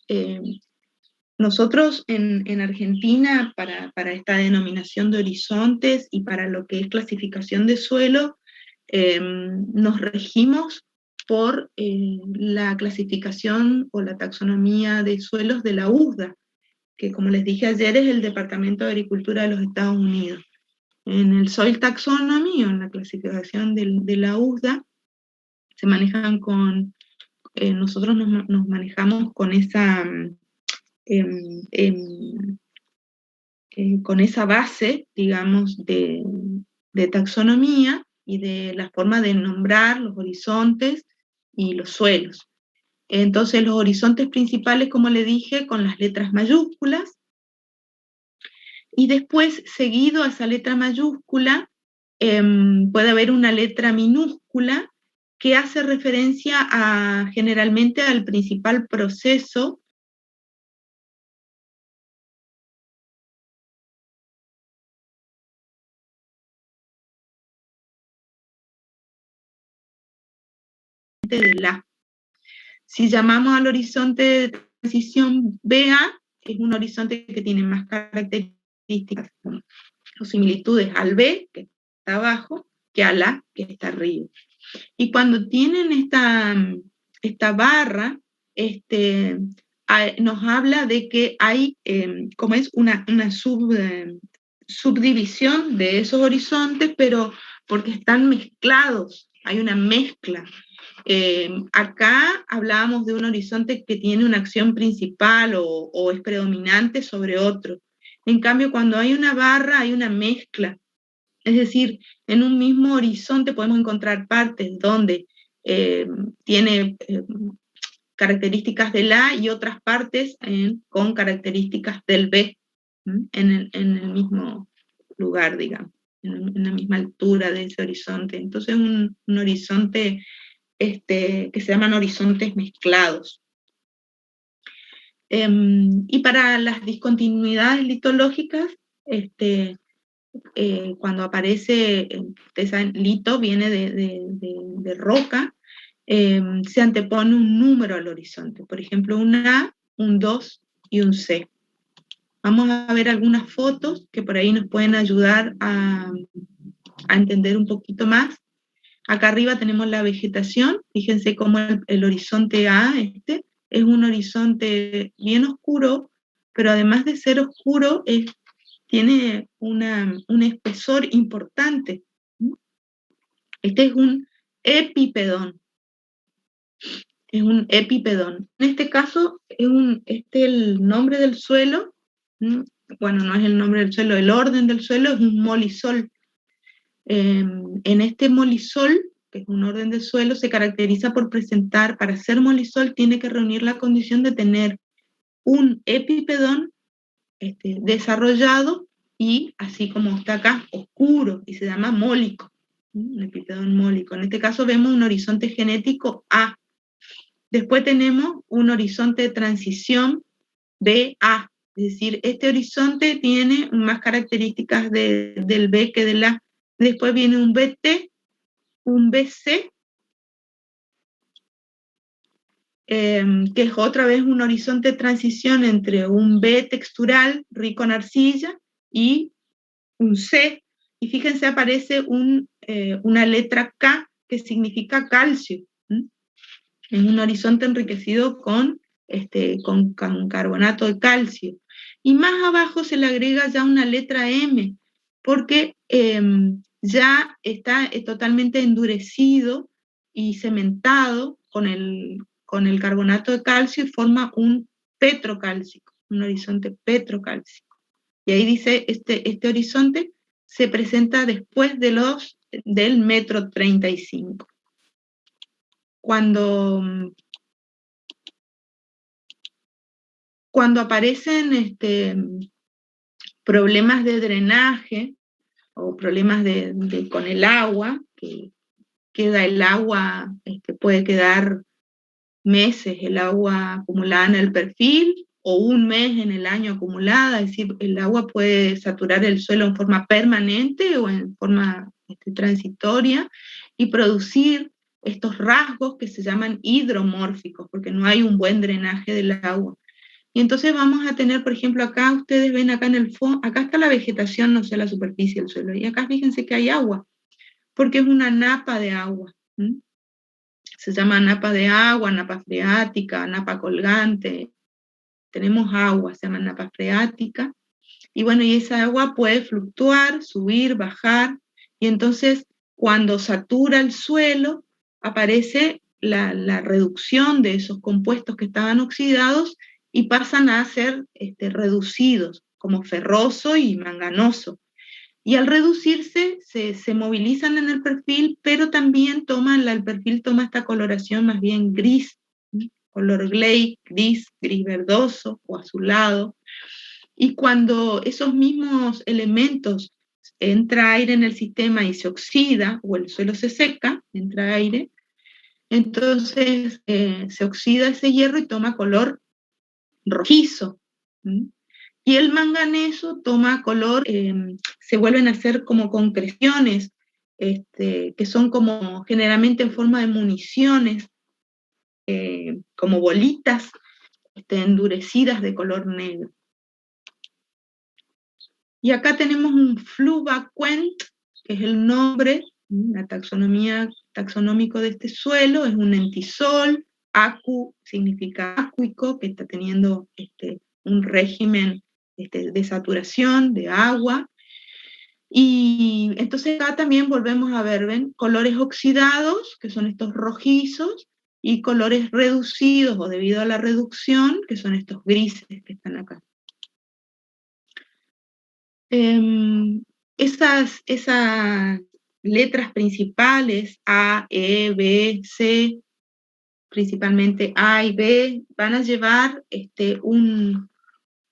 nosotros en Argentina, para esta denominación de horizontes y para lo que es clasificación de suelo, nos regimos por la clasificación o la taxonomía de suelos de la USDA, que, como les dije ayer, es el Departamento de Agricultura de los Estados Unidos. En el Soil Taxonomy, o en la clasificación de la USDA, se manejan nosotros nos manejamos con esa base, digamos, de taxonomía y de la forma de nombrar los horizontes y los suelos. Entonces, los horizontes principales, como le dije, con las letras mayúsculas, y después, seguido a esa letra mayúscula, puede haber una letra minúscula que hace referencia generalmente al principal proceso de la. Si llamamos al horizonte de transición BA, es un horizonte que tiene más características o similitudes al B, que está abajo, que al A, que está arriba. Y cuando tienen esta barra, nos habla de que hay, como es una subdivisión de esos horizontes, pero porque están mezclados, hay una mezcla. Acá hablábamos de un horizonte que tiene una acción principal o es predominante sobre otro. En cambio, cuando hay una barra, hay una mezcla. Es decir, en un mismo horizonte podemos encontrar partes donde tiene características del A y otras partes con características del B, en el mismo lugar, digamos, en la misma altura de ese horizonte. Entonces, un horizonte que se llaman horizontes mezclados. Y para las discontinuidades litológicas, cuando aparece, ustedes saben, lito viene de roca, se antepone un número al horizonte, por ejemplo, un A, un 2 y un C. Vamos a ver algunas fotos que por ahí nos pueden ayudar a entender un poquito más. Acá arriba tenemos la vegetación. Fíjense cómo el horizonte A, es un horizonte bien oscuro, pero además de ser oscuro, tiene un espesor importante. Este es un epipedón. Es un epipedón. En este caso, es el nombre del suelo. Bueno, no es el nombre del suelo, el orden del suelo es un molisol. En este molisol, que es un orden de suelo, se caracteriza por presentar, para ser molisol, tiene que reunir la condición de tener un epipedón desarrollado y, así como está acá, oscuro, y se llama mólico, un epipedón mólico. En este caso vemos un horizonte genético A. Después tenemos un horizonte de transición BA, es decir, este horizonte tiene más características del B que del A. Después viene un BT, un BC, que es otra vez un horizonte de transición entre un B textural rico en arcilla y un C. Y fíjense, aparece una letra K que significa calcio. Es un horizonte enriquecido con carbonato de calcio. y más abajo se le agrega ya una letra M, porque ya está totalmente endurecido y cementado con el carbonato de calcio y forma un petrocálcico, un horizonte petrocálcico. Y ahí dice, este horizonte se presenta después del metro 35. Cuando aparecen problemas de drenaje o problemas con el agua, que queda el agua, puede quedar meses el agua acumulada en el perfil o un mes en el año acumulada, es decir, el agua puede saturar el suelo en forma permanente o en forma transitoria y producir estos rasgos que se llaman hidromórficos, porque no hay un buen drenaje del agua. Y entonces vamos a tener, por ejemplo, acá ustedes ven acá en el fondo, acá está la vegetación, no sé, la superficie del suelo, y acá fíjense que hay agua, porque es una napa de agua. Se llama napa de agua, napa freática, napa colgante. Tenemos agua, se llama napa freática. Y bueno, y esa agua puede fluctuar, subir, bajar, y entonces cuando satura el suelo, aparece la reducción de esos compuestos que estaban oxidados y pasan a ser reducidos, como ferroso y manganoso. Y al reducirse, se movilizan en el perfil, pero también el perfil toma esta coloración más bien gris, color gris verdoso o azulado. Y cuando esos mismos elementos entra aire en el sistema y se oxida, o el suelo se seca, entra aire, entonces se oxida ese hierro y toma color rojizo. Y el manganeso toma color, se vuelven a hacer como concreciones, que son como generalmente en forma de municiones, como bolitas endurecidas de color negro. Y acá tenemos un fluvacuent, que es el nombre, la taxonomía taxonómico de este suelo, es un entisol, acu significa acuico, que está teniendo un régimen de saturación de agua. Y entonces acá también volvemos a ver, ¿ven? Colores oxidados, que son estos rojizos, y colores reducidos o debido a la reducción, que son estos grises que están acá. Esas letras principales, A, E, B, C, principalmente A y B, van a llevar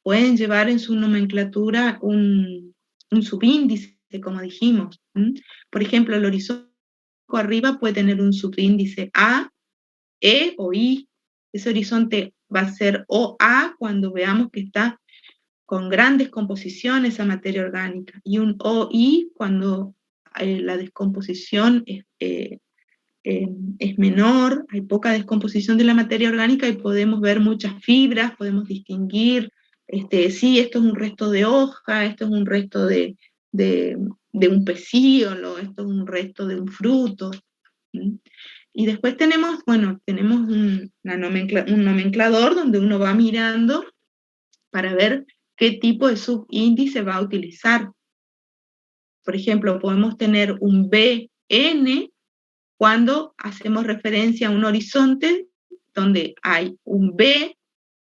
pueden llevar en su nomenclatura un subíndice, como dijimos. Por ejemplo, el horizonte arriba puede tener un subíndice A, E o I. Ese horizonte va a ser OA cuando veamos que está con gran descomposición esa materia orgánica, y un OI cuando la descomposición es menor, hay poca descomposición de la materia orgánica y podemos ver muchas fibras, podemos distinguir, sí, esto es un resto de hoja, esto es un resto de un pecíolo, esto es un resto de un fruto. Y después tenemos un nomenclador donde uno va mirando para ver qué tipo de subíndice va a utilizar. Por ejemplo, podemos tener un BN cuando hacemos referencia a un horizonte donde hay un B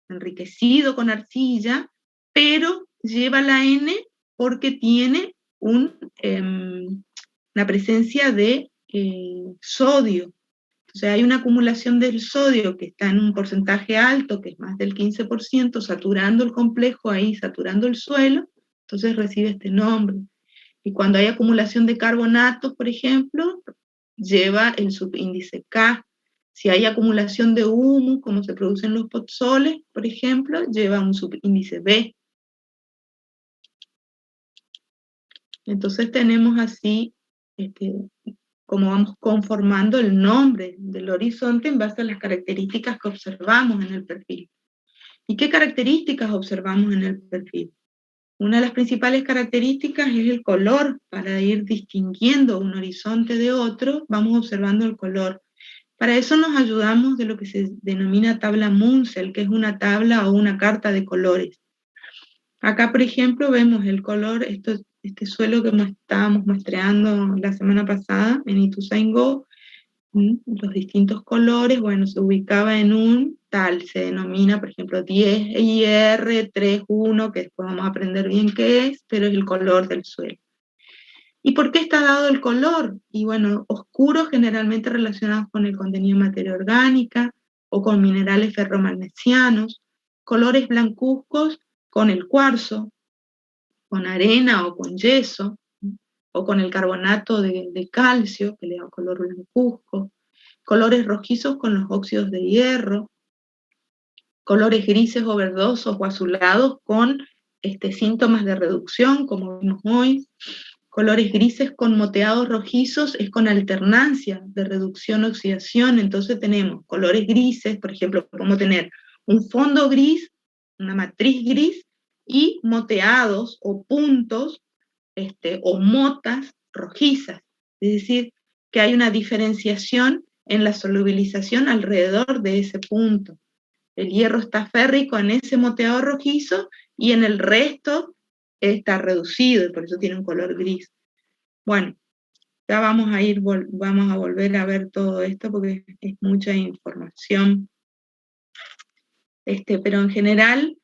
enriquecido con arcilla, pero lleva la N porque tiene una presencia de sodio. O sea, hay una acumulación del sodio que está en un porcentaje alto, que es más del 15%, saturando el complejo ahí, saturando el suelo, entonces recibe este nombre. Y cuando hay acumulación de carbonatos, por ejemplo, lleva el subíndice K. Si hay acumulación de humus, como se producen los potzoles, por ejemplo, lleva un subíndice B. Entonces tenemos así como vamos conformando el nombre del horizonte en base a las características que observamos en el perfil. ¿Y qué características observamos en el perfil? Una de las principales características es el color. Para ir distinguiendo un horizonte de otro, vamos observando el color. Para eso nos ayudamos de lo que se denomina tabla Munsell, que es una tabla o una carta de colores. Acá, por ejemplo, vemos el color, este suelo que estábamos muestreando la semana pasada en Ituzaingó, los distintos colores, bueno, se ubicaba en un tal, se denomina, por ejemplo, 10IR31, que después vamos a aprender bien qué es, pero es el color del suelo. ¿Y por qué está dado el color? Y bueno, oscuros generalmente relacionados con el contenido de materia orgánica o con minerales ferromagnesianos, colores blancuzcos con el cuarzo, con arena o con yeso, o con el carbonato de calcio, que le da color blancuzco, colores rojizos con los óxidos de hierro, colores grises o verdosos o azulados con síntomas de reducción, como vimos hoy, colores grises con moteados rojizos es con alternancia de reducción-oxidación, entonces tenemos colores grises, por ejemplo, podemos tener un fondo gris, una matriz gris, y moteados o puntos o motas rojizas, es decir, que hay una diferenciación en la solubilización alrededor de ese punto. El hierro está férrico en ese moteado rojizo y en el resto está reducido, y por eso tiene un color gris. Bueno, ya vamos a volver a ver todo esto porque es mucha información. Pero en general,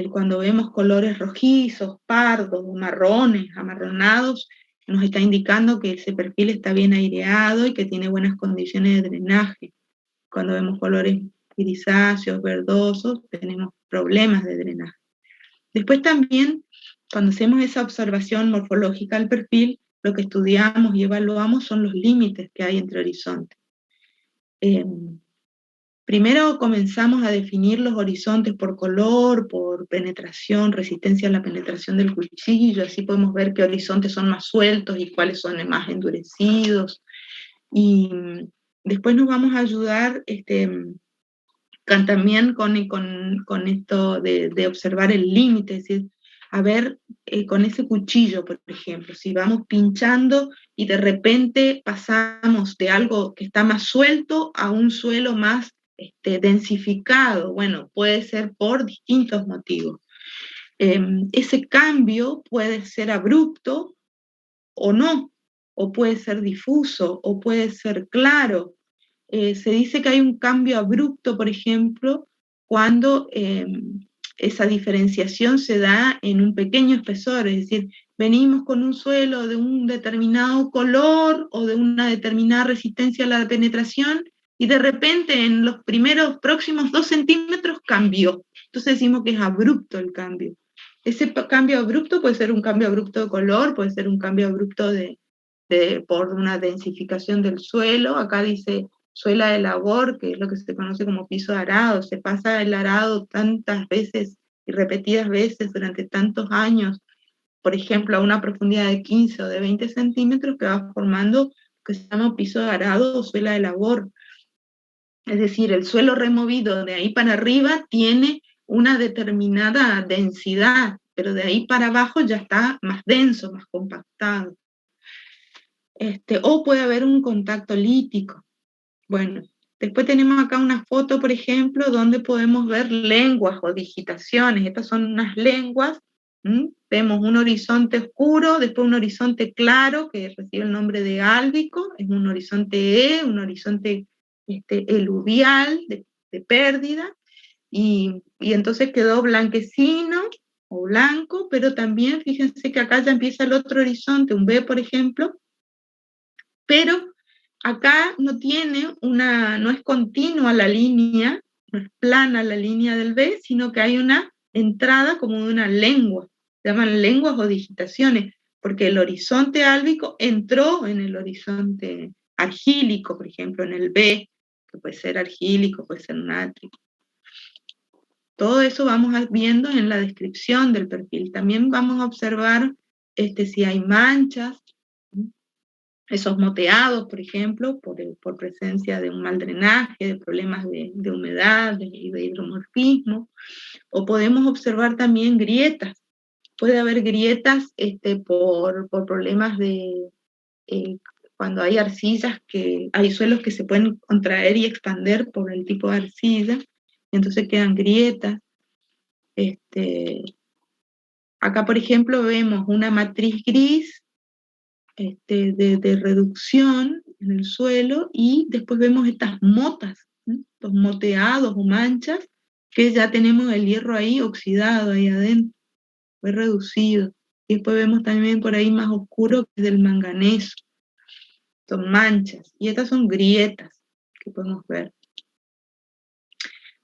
cuando vemos colores rojizos, pardos, marrones, amarronados, nos está indicando que ese perfil está bien aireado y que tiene buenas condiciones de drenaje. Cuando vemos colores grisáceos, verdosos, tenemos problemas de drenaje. Después también, cuando hacemos esa observación morfológica del perfil, lo que estudiamos y evaluamos son los límites que hay entre horizontes. Primero comenzamos a definir los horizontes por color, por penetración, resistencia a la penetración del cuchillo, así podemos ver qué horizontes son más sueltos y cuáles son más endurecidos. Y después nos vamos a ayudar también con esto de observar el límite, es decir, a ver con ese cuchillo, por ejemplo, si vamos pinchando y de repente pasamos de algo que está más suelto a un suelo más densificado, bueno, puede ser por distintos motivos. Ese cambio puede ser abrupto o no, o puede ser difuso, o puede ser claro. Se dice que hay un cambio abrupto, por ejemplo, cuando esa diferenciación se da en un pequeño espesor, es decir, venimos con un suelo de un determinado color o de una determinada resistencia a la penetración y de repente en los próximos 2 centímetros cambió. Entonces decimos que es abrupto el cambio. Ese cambio abrupto puede ser un cambio abrupto de color, puede ser un cambio abrupto por una densificación del suelo. Acá dice suela de labor, que es lo que se conoce como piso de arado. Se pasa el arado tantas veces y repetidas veces durante tantos años, por ejemplo, a una profundidad de 15 o de 20 centímetros, que va formando lo que se llama piso de arado o suela de labor. Es decir, el suelo removido de ahí para arriba tiene una determinada densidad, pero de ahí para abajo ya está más denso, más compactado. O puede haber un contacto lítico. Bueno, después tenemos acá una foto, por ejemplo, donde podemos ver lenguas o digitaciones. Estas son unas lenguas. Vemos un horizonte oscuro, después un horizonte claro, que recibe el nombre de álbico, es un horizonte un horizonte eluvial de pérdida, y entonces quedó blanquecino o blanco, pero también fíjense que acá ya empieza el otro horizonte, un B, por ejemplo, pero acá no es continua la línea, no es plana la línea del B, sino que hay una entrada como de una lengua, se llaman lenguas o digitaciones, porque el horizonte álbico entró en el horizonte argílico, por ejemplo, en el B, que puede ser argílico, puede ser nátrico. Todo eso vamos viendo en la descripción del perfil. También vamos a observar si hay manchas, esos moteados, por ejemplo, por presencia de un mal drenaje, de problemas de humedad, de hidromorfismo, o podemos observar también grietas. Puede haber grietas por problemas de cuando hay arcillas, que hay suelos que se pueden contraer y expander por el tipo de arcilla, y entonces quedan grietas. Acá, por ejemplo, vemos una matriz gris de reducción en el suelo, y después vemos estas motas, estos moteados o manchas, que ya tenemos el hierro ahí oxidado, ahí adentro, fue reducido. Y después vemos también por ahí más oscuro, que es del manganeso. Son manchas, y estas son grietas que podemos ver.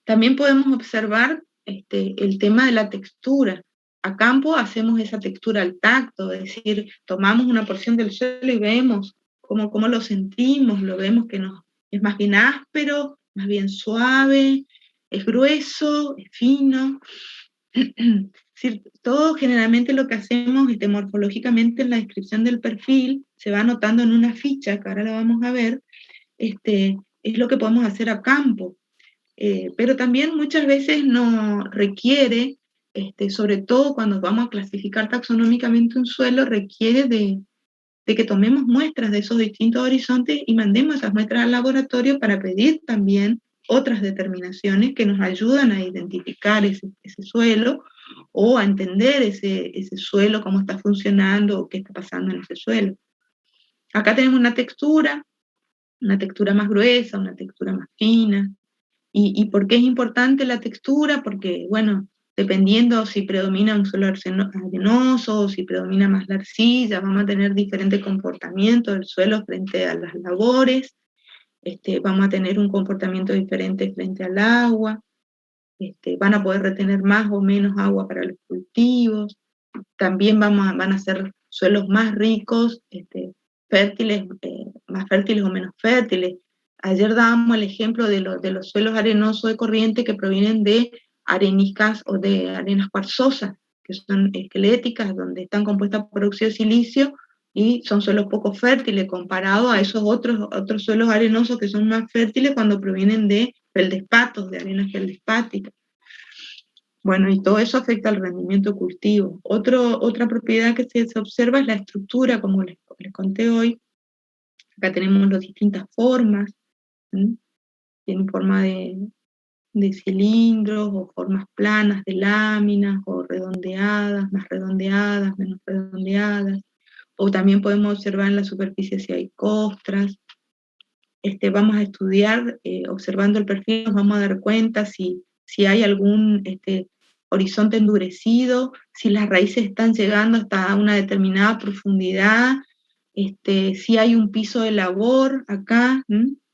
También podemos observar el tema de la textura. A campo hacemos esa textura al tacto, es decir, tomamos una porción del suelo y vemos cómo lo sentimos, lo vemos que es más bien áspero, más bien suave, es grueso, es fino. Es decir, todo generalmente lo que hacemos morfológicamente en la descripción del perfil, se va anotando en una ficha, que ahora la vamos a ver, es lo que podemos hacer a campo. Pero también muchas veces no requiere, sobre todo cuando vamos a clasificar taxonómicamente un suelo, requiere de que tomemos muestras de esos distintos horizontes y mandemos esas muestras al laboratorio para pedir también otras determinaciones que nos ayudan a identificar ese suelo, o a entender ese suelo, cómo está funcionando o qué está pasando en ese suelo. Acá tenemos una textura más gruesa, una textura más fina. ¿Y por qué es importante la textura? Porque, bueno, dependiendo si predomina un suelo arenoso o si predomina más la arcilla, vamos a tener diferente comportamiento del suelo frente a las labores, vamos a tener un comportamiento diferente frente al agua, van a poder retener más o menos agua para los cultivos, también van a ser suelos más ricos, fértiles, más fértiles o menos fértiles. Ayer dábamos el ejemplo de los suelos arenosos de corriente que provienen de areniscas o de arenas cuarzosas, que son esqueléticas, donde están compuestas por óxido de silicio, y son suelos poco fértiles comparados a esos otros suelos arenosos que son más fértiles cuando provienen de feldespatos, de arenas feldespáticas. Bueno, y todo eso afecta al rendimiento cultivo. Otra propiedad que se observa es la estructura, como les conté hoy. Acá tenemos las distintas formas. Tienen forma de cilindros, o formas planas de láminas, o redondeadas, más redondeadas, menos redondeadas. O también podemos observar en la superficie si hay costras. Vamos a estudiar, observando el perfil, nos vamos a dar cuenta si hay algún horizonte endurecido, si las raíces están llegando hasta una determinada profundidad, si hay un piso de labor acá,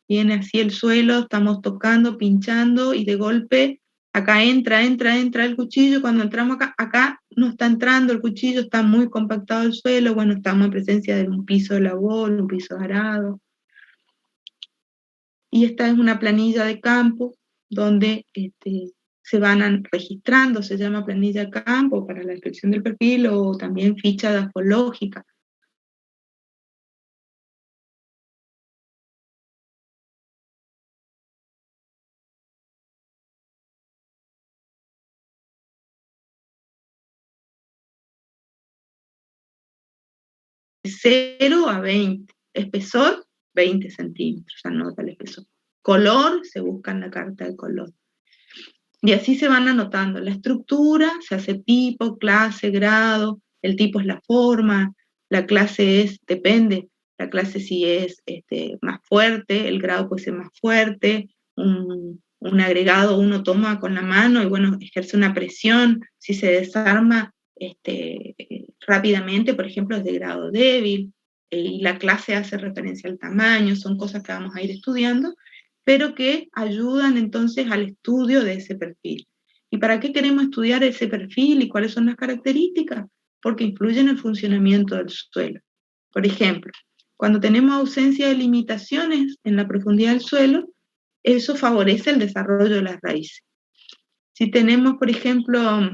viene así el suelo, estamos tocando, pinchando, y de golpe acá entra el cuchillo. Cuando entramos acá no está entrando el cuchillo, está muy compactado el suelo, bueno, estamos en presencia de un piso de labor, un piso de arado. Y esta es una planilla de campo donde se van registrando, se llama planilla de campo para la descripción del perfil, o también ficha dafológica. De 0 a 20, espesor 20 centímetros, anota el espesor. Color, se busca en la carta de color. Y así se van anotando. La estructura, se hace tipo, clase, grado, el tipo es la forma, la clase depende, la clase si es más fuerte, el grado puede ser más fuerte, un agregado uno toma con la mano y bueno, ejerce una presión, si se desarma rápidamente, por ejemplo, es de grado débil, y la clase hace referencia al tamaño, son cosas que vamos a ir estudiando, pero que ayudan entonces al estudio de ese perfil. ¿Y para qué queremos estudiar ese perfil y cuáles son las características? Porque influye en el funcionamiento del suelo. Por ejemplo, cuando tenemos ausencia de limitaciones en la profundidad del suelo, eso favorece el desarrollo de las raíces. Si tenemos, por ejemplo,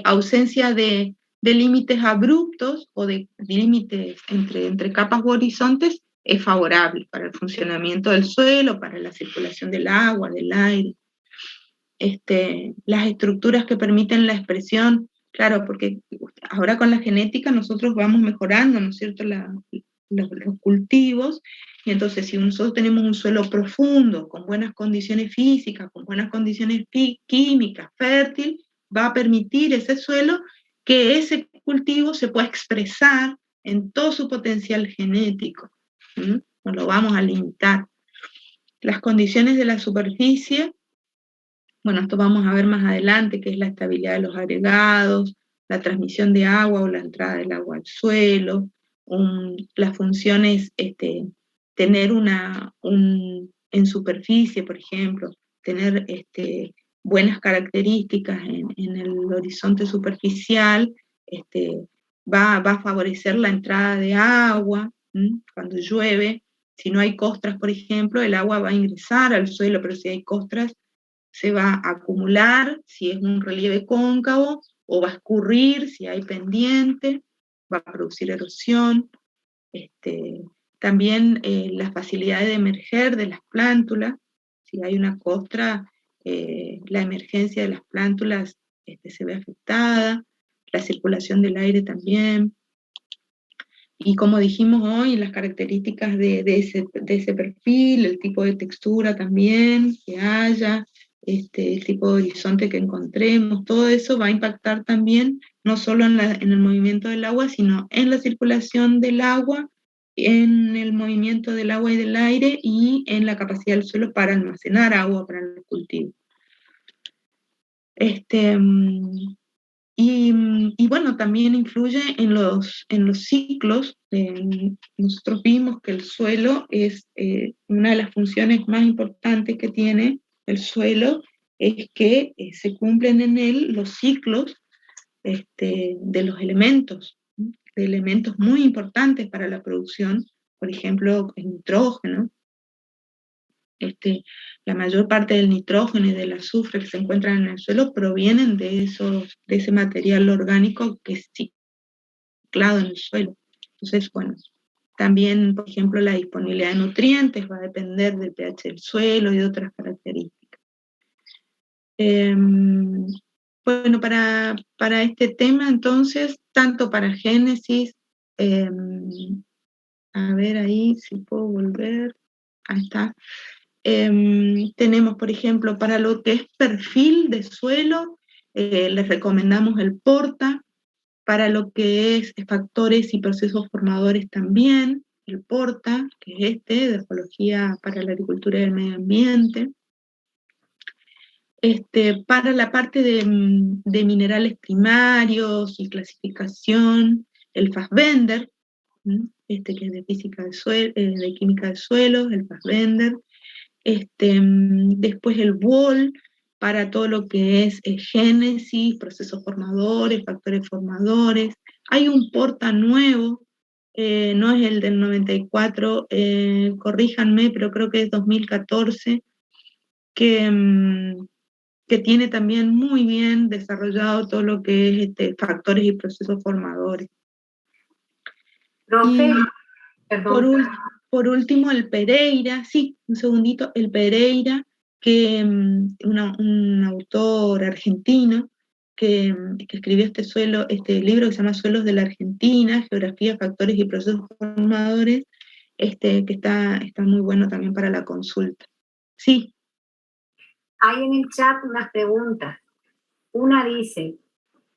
ausencia de límites abruptos o de límites entre capas u horizontes, es favorable para el funcionamiento del suelo, para la circulación del agua, del aire. Las estructuras que permiten la expresión, claro, porque ahora con la genética nosotros vamos mejorando, ¿no es cierto?, los cultivos, y entonces si nosotros tenemos un suelo profundo, con buenas condiciones físicas, con buenas condiciones químicas, fértil, va a permitir ese suelo que ese cultivo se pueda expresar en todo su potencial genético. No lo vamos a limitar. Las condiciones de la superficie, bueno, esto vamos a ver más adelante, que es la estabilidad de los agregados, la transmisión de agua o la entrada del agua al suelo, las funciones, tener en superficie, por ejemplo, tener buenas características en el horizonte superficial, va a favorecer la entrada de agua. Cuando llueve, si no hay costras, por ejemplo, el agua va a ingresar al suelo, pero si hay costras, se va a acumular, si es un relieve cóncavo, o va a escurrir, si hay pendiente, va a producir erosión. También la facilidad de emerger de las plántulas, si hay una costra, la emergencia de las plántulas se ve afectada, la circulación del aire también. Y como dijimos hoy, las características de ese perfil, el tipo de textura también que haya, el tipo de horizonte que encontremos, todo eso va a impactar también no solo en el movimiento del agua, sino en la circulación del agua, en el movimiento del agua y del aire, y en la capacidad del suelo para almacenar agua para el cultivo. Y bueno, también influye en los ciclos. Nosotros vimos que el suelo es una de las funciones más importantes que tiene el suelo, es que se cumplen en él los ciclos de los elementos, de elementos muy importantes para la producción, por ejemplo, el nitrógeno. La mayor parte del nitrógeno y del azufre que se encuentran en el suelo provienen de ese material orgánico que es ciclado en el suelo. Entonces, bueno, también, por ejemplo, la disponibilidad de nutrientes va a depender del pH del suelo y de otras características. Bueno, para este tema, entonces, tanto para Génesis, a ver ahí si puedo volver, ahí está. Tenemos, por ejemplo, para lo que es perfil de suelo, les recomendamos el PORTA. Para lo que es factores y procesos formadores también, el PORTA, que es de Ecología para la Agricultura y el Medio Ambiente. Para la parte de minerales primarios y clasificación, el Fassbender, que es de física de química de suelos, el Fassbender. Después el WOL, para todo lo que es génesis, procesos formadores, factores formadores. Hay un PORTA nuevo, no es el del 94, corríjanme, pero creo que es 2014, que tiene también muy bien desarrollado todo lo que es factores y procesos formadores. Profe, perdón. Por último, el Pereira, sí, un segundito, el Pereira, que un autor argentino que escribió este libro que se llama Suelos de la Argentina, Geografía, Factores y Procesos Formadores, que está muy bueno también para la consulta. Sí. Hay en el chat unas preguntas. Una dice,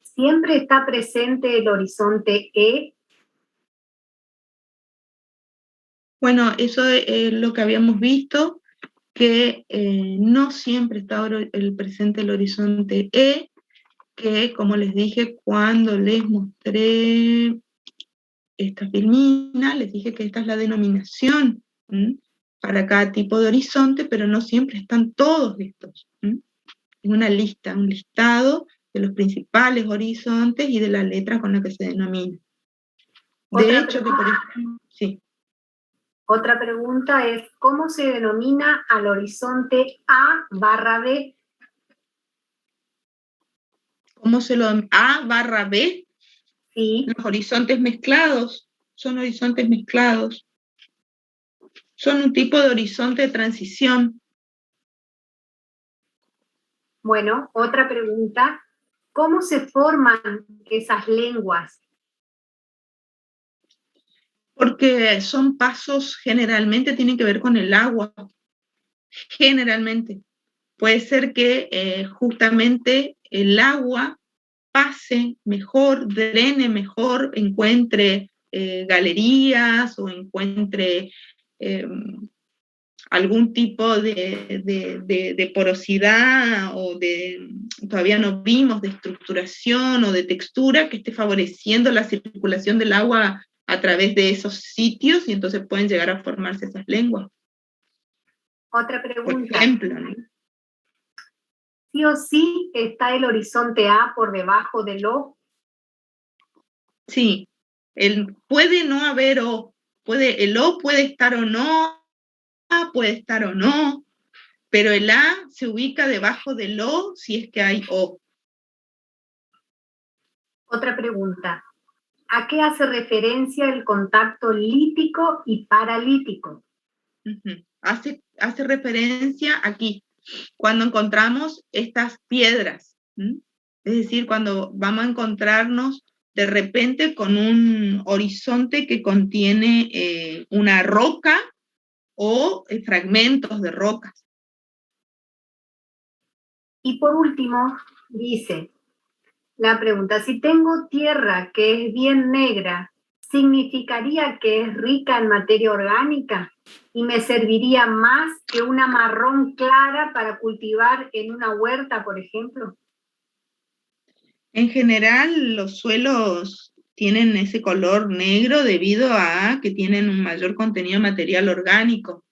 ¿siempre está presente el horizonte E? Bueno, eso es lo que habíamos visto, que no siempre está presente el horizonte E, que como les dije cuando les mostré esta filmina, les dije que esta es la denominación para cada tipo de horizonte, pero no siempre están todos estos. Es una lista, un listado de los principales horizontes y de la letra con la que se denomina. De hecho, que por ejemplo, sí. Otra pregunta es, ¿cómo se denomina al horizonte A/B? ¿Cómo se lo A/B? Sí. Los horizontes mezclados, son horizontes mezclados. Son un tipo de horizonte de transición. Bueno, otra pregunta, ¿cómo se forman esas lenguas? Porque son pasos, generalmente tienen que ver con el agua, generalmente. Puede ser que justamente el agua pase mejor, drene mejor, encuentre galerías o encuentre algún tipo de porosidad o todavía no vimos, de estructuración o de textura que esté favoreciendo la circulación del agua a través de esos sitios, y entonces pueden llegar a formarse esas lenguas. Otra pregunta. Por ejemplo, ¿no? ¿Sí o sí está el horizonte A por debajo del O? Sí, puede no haber O, el O puede estar o no, A puede estar o no, pero el A se ubica debajo del O si es que hay O. Otra pregunta. ¿A qué hace referencia el contacto lítico y paralítico? Hace referencia aquí, cuando encontramos estas piedras, es decir, cuando vamos a encontrarnos de repente con un horizonte que contiene una roca o fragmentos de rocas. Y por último, dice la pregunta, si tengo tierra que es bien negra, ¿significaría que es rica en materia orgánica y me serviría más que una marrón clara para cultivar en una huerta, por ejemplo? En general, los suelos tienen ese color negro debido a que tienen un mayor contenido de material orgánico.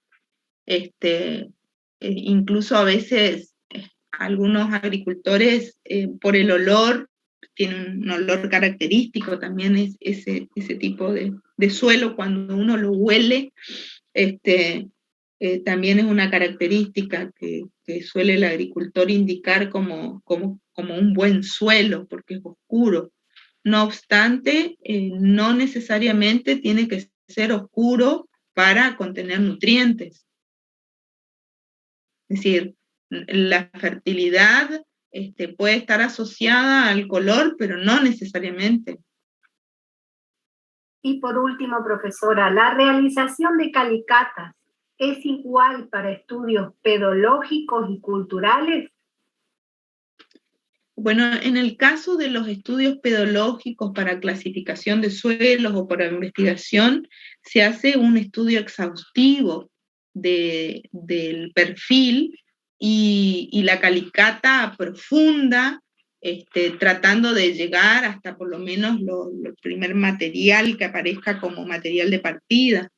Incluso a veces algunos agricultores, por el olor, tienen un olor característico también, es ese tipo de suelo, cuando uno lo huele, también es una característica que suele el agricultor indicar como un buen suelo, porque es oscuro. No obstante, no necesariamente tiene que ser oscuro para contener nutrientes. Es decir, la fertilidad puede estar asociada al color, pero no necesariamente. Y por último, profesora, ¿la realización de calicatas es igual para estudios pedológicos y culturales? Bueno, en el caso de los estudios pedológicos para clasificación de suelos o para investigación, se hace un estudio exhaustivo del perfil y la calicata profunda, tratando de llegar hasta por lo menos el primer material que aparezca como material de partida.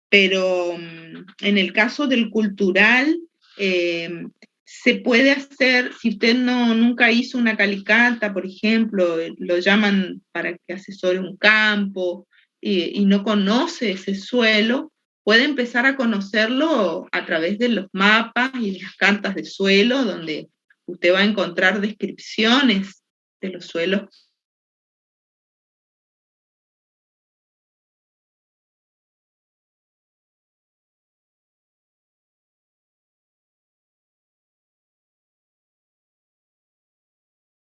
Pero en el caso del cultural, se puede hacer, si usted nunca hizo una calicata, por ejemplo, lo llaman para que asesore un campo y no conoce ese suelo, puede empezar a conocerlo a través de los mapas y de las cartas de suelo, donde usted va a encontrar descripciones de los suelos.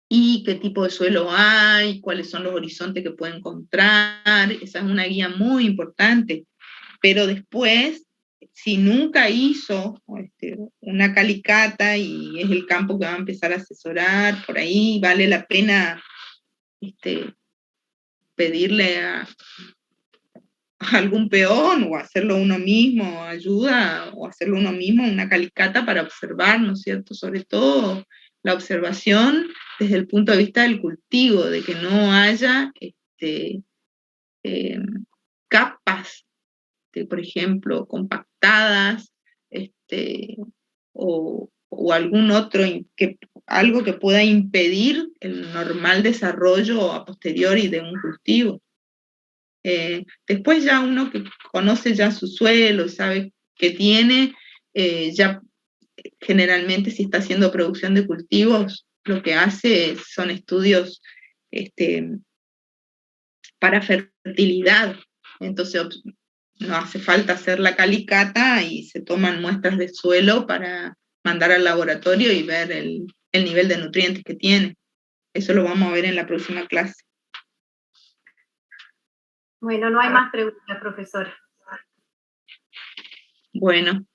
Y qué tipo de suelo hay, cuáles son los horizontes que puede encontrar. Esa es una guía muy importante. Pero después, si nunca hizo una calicata y es el campo que va a empezar a asesorar, por ahí vale la pena pedirle a algún peón o hacerlo uno mismo, ayuda, o hacerlo uno mismo, una calicata para observar, ¿no es cierto? Sobre todo la observación desde el punto de vista del cultivo, de que no haya capas, por ejemplo, compactadas, o algún otro, algo que pueda impedir el normal desarrollo a posteriori de un cultivo. Después ya uno que conoce ya su suelo, sabe qué tiene, ya generalmente si está haciendo producción de cultivos, lo que hace son estudios para fertilidad. Entonces no hace falta hacer la calicata y se toman muestras de suelo para mandar al laboratorio y ver el nivel de nutrientes que tiene. Eso lo vamos a ver en la próxima clase. Bueno, no hay más preguntas, profesora. Bueno.